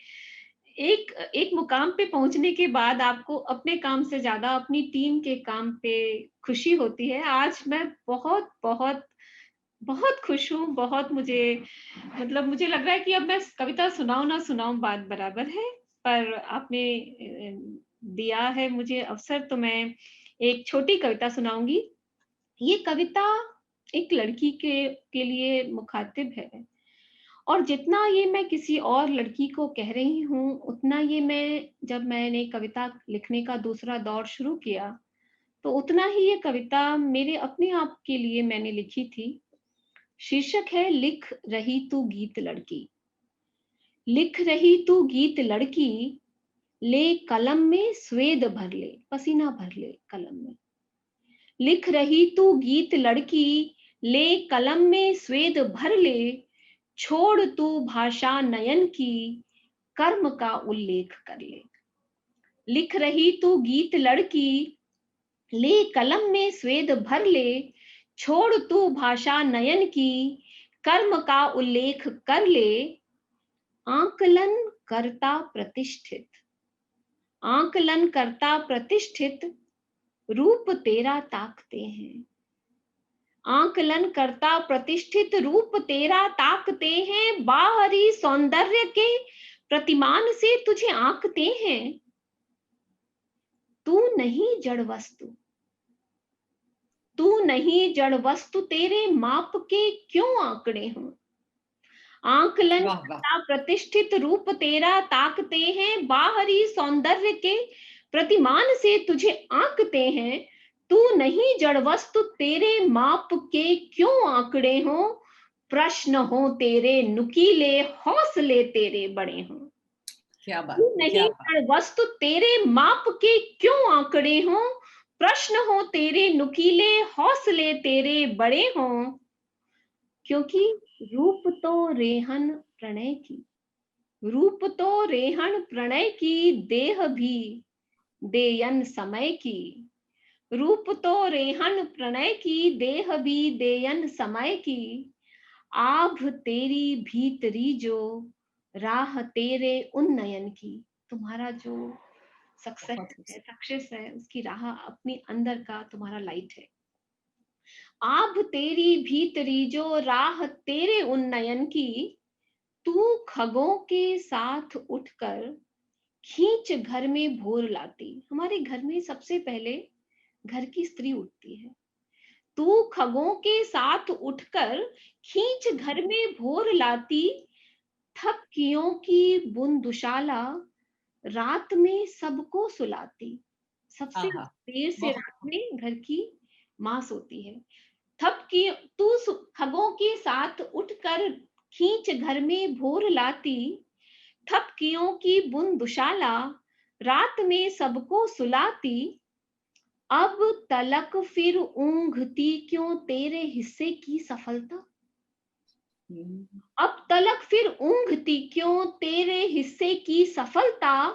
एक मुकाम पे पहुंचने के बाद आपको अपने काम से ज्यादा अपनी टीम के काम पे खुशी होती है। आज मैं बहुत बहुत बहुत खुश हूँ। बहुत मुझे मुझे लग रहा है कि अब मैं कविता सुनाऊं ना सुनाऊं बात बराबर है, पर आपने दिया है मुझे अवसर तो मैं एक छोटी कविता सुनाऊंगी। ये कविता एक लड़की के लिए मुखातिब है, और जितना ये मैं किसी और लड़की को कह रही हूँ, उतना ये जब मैंने कविता लिखने का दूसरा दौर शुरू किया, तो उतना ही ये कविता मेरे अपने आप के लिए मैंने लिखी थी। शीर्षक है लिख रही तू गीत लड़की। लिख रही तू गीत लड़की, ले कलम में स्वेद भर ले, पसीना भर ले कलम में। लिख रही तू गीत लड़की, ले कलम में स्वेद भर ले, छोड़ तू भाषा नयन की, कर्म का उल्लेख कर ले। लिख रही तू गीत लड़की, ले कलम में स्वेद भर ले, छोड़ तू भाषा नयन की, कर्म का उल्लेख कर ले। आंकलन करता प्रतिष्ठित, आंकलन करता प्रतिष्ठित, रूप तेरा ताकते हैं। आंकलन करता प्रतिष्ठित, रूप तेरा ताकते हैं। बाहरी सौंदर्य के प्रतिमान से तुझे आंकते हैं। तू नहीं जड़ वस्तु, तू नहीं जड़ वस्तु, तेरे माप के क्यों आंकड़े हों। आंकलन करता प्रतिष्ठित, रूप तेरा ताकते हैं। बाहरी सौंदर्य के प्रतिमान से तुझे आंकते हैं। तू नहीं जड़ वस्तु, तेरे माप के क्यों आंकड़े हों। प्रश्न हो तेरे नुकीले, हौसले तेरे बड़े हों। क्या बात, तू नहीं जड़ वस्तु, तेरे माप के क्यों आंकड़े हों। प्रश्न हो तेरे नुकीले, हौसले तेरे बड़े हों। क्योंकि रूप तो रेहन प्रणय की, रूप तो रेहन प्रणय की, देह भी देयन समय की। रूप तो रेहन प्रणय की, देह भी देयन समय की। आभ तेरी भीतरी जो, राह तेरे उन्नयन की। तुम्हारा जो सक्सेस है उसकी राह अपनी अंदर का तुम्हारा लाइट है। आभ तेरी भीतरी जो, राह तेरे उन्नयन की। तू खगों के साथ उठकर खींच घर में भोर लाती। हमारे घर में सबसे पहले घर की स्त्री उठती है। तू खगों के साथ उठकर खींच घर में भोर लाती, थपकियों की बुन दुशाला रात में सबको सुलाती। सबसे आहा, देर से बहुत रात में घर की माँ सोती है। थपकी तू खगों के साथ उठकर खींच घर में भोर लाती, थपकियों की बुन दुशाला रात में सबको सुलाती। अब तलक फिर ऊंघती क्यों तेरे हिस्से की सफलता। अब तलक फिर ऊंघती क्यों तेरे हिस्से की सफलता,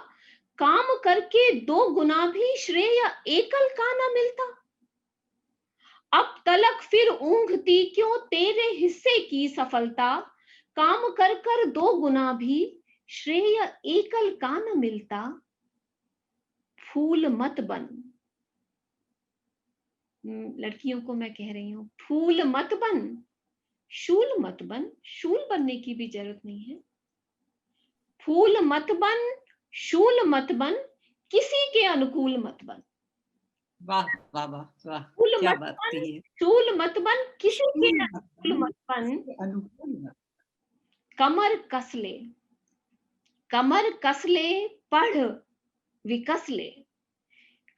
काम करके 2 गुना भी श्रेय एकल का न मिलता। अब तलक फिर ऊंघती क्यों तेरे हिस्से की सफलता, काम कर कर 2 गुना भी श्रेय एकल का न मिलता। फूल मत बन, लड़कियों को मैं कह रही हूं, फूल मत बन, शूल मत बन। शूल बनने की भी जरूरत नहीं है। फूल मत बन, शूल मत बन, किसी के अनुकूल मत बन। वाह वाह वाह वाह, फूल क्या मत बात बन, कही है। शूल मत बन, किसी के शूल मत अनुकूल बन, मत बन। किसी के अनुकूल मत। कमर कस ले, कमर कस ले, पढ़ विकस ले।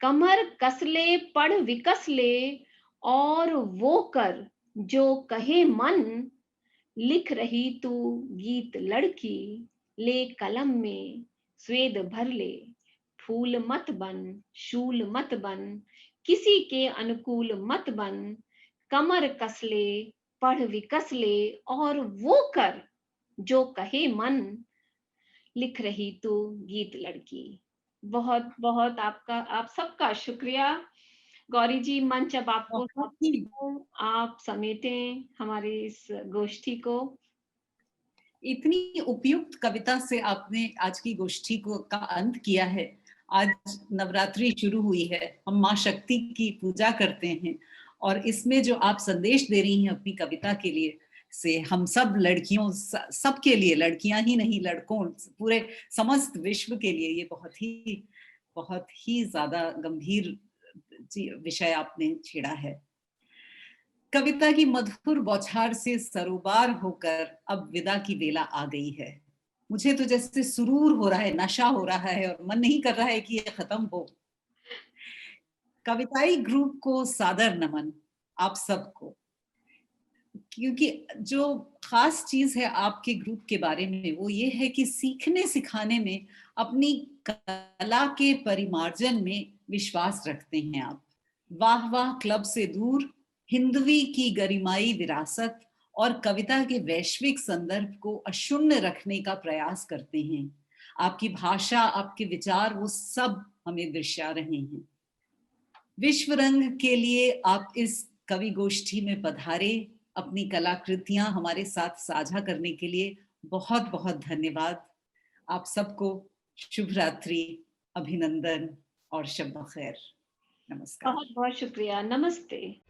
कमर कस ले, पढ़ विकस ले, और वो कर जो कहे मन। लिख रही तू गीत लड़की, ले कलम में स्वेद भर ले। फूल मत बन, शूल मत बन, किसी के अनुकूल मत बन। कमर कस ले, पढ़ विकस ले, और वो कर जो कहे मन। लिख रही तू गीत लड़की। बहुत बहुत आपका, आप सबका शुक्रिया। गौरी जी, मंच अब आपको बहुत ही आप समेटें हमारे इस गोष्ठी को। इतनी उपयुक्त कविता से आपने आज की गोष्ठी को का अंत किया है। आज नवरात्रि शुरू हुई है, हम माँ शक्ति की पूजा करते हैं, और इसमें जो आप संदेश दे रही हैं अपनी कविता के लिए, से हम सब लड़कियों, सबके लिए, लड़कियां ही नहीं लड़कों, पूरे समस्त विश्व के लिए ये बहुत ही ज्यादा गंभीर विषय आपने छेड़ा है। कविता की मधुर बौछार से सरोबार होकर अब विदा की वेला आ गई है। मुझे तो जैसे सुरूर हो रहा है, नशा हो रहा है, और मन नहीं कर रहा है कि ये खत्म हो। कविताई ग्रुप को सादर नमन आप सबको, क्योंकि जो खास चीज है आपके ग्रुप के बारे में वो ये है कि सीखने सिखाने में, अपनी कला के परिमार्जन में विश्वास रखते हैं आप। वाह वाह क्लब से दूर हिंदवी की गरिमाई विरासत और कविता के वैश्विक संदर्भ को अशून्य रखने का प्रयास करते हैं। आपकी भाषा, आपके विचार, वो सब हमें दर्शा रहे हैं। विश्व रंग के लिए आप इस कवि गोष्ठी में पधारे, अपनी कलाकृतियां हमारे साथ साझा करने के लिए बहुत बहुत धन्यवाद। आप सबको शुभ रात्रि, अभिनंदन और शब बखैर। नमस्कार। बहुत बहुत शुक्रिया। नमस्ते।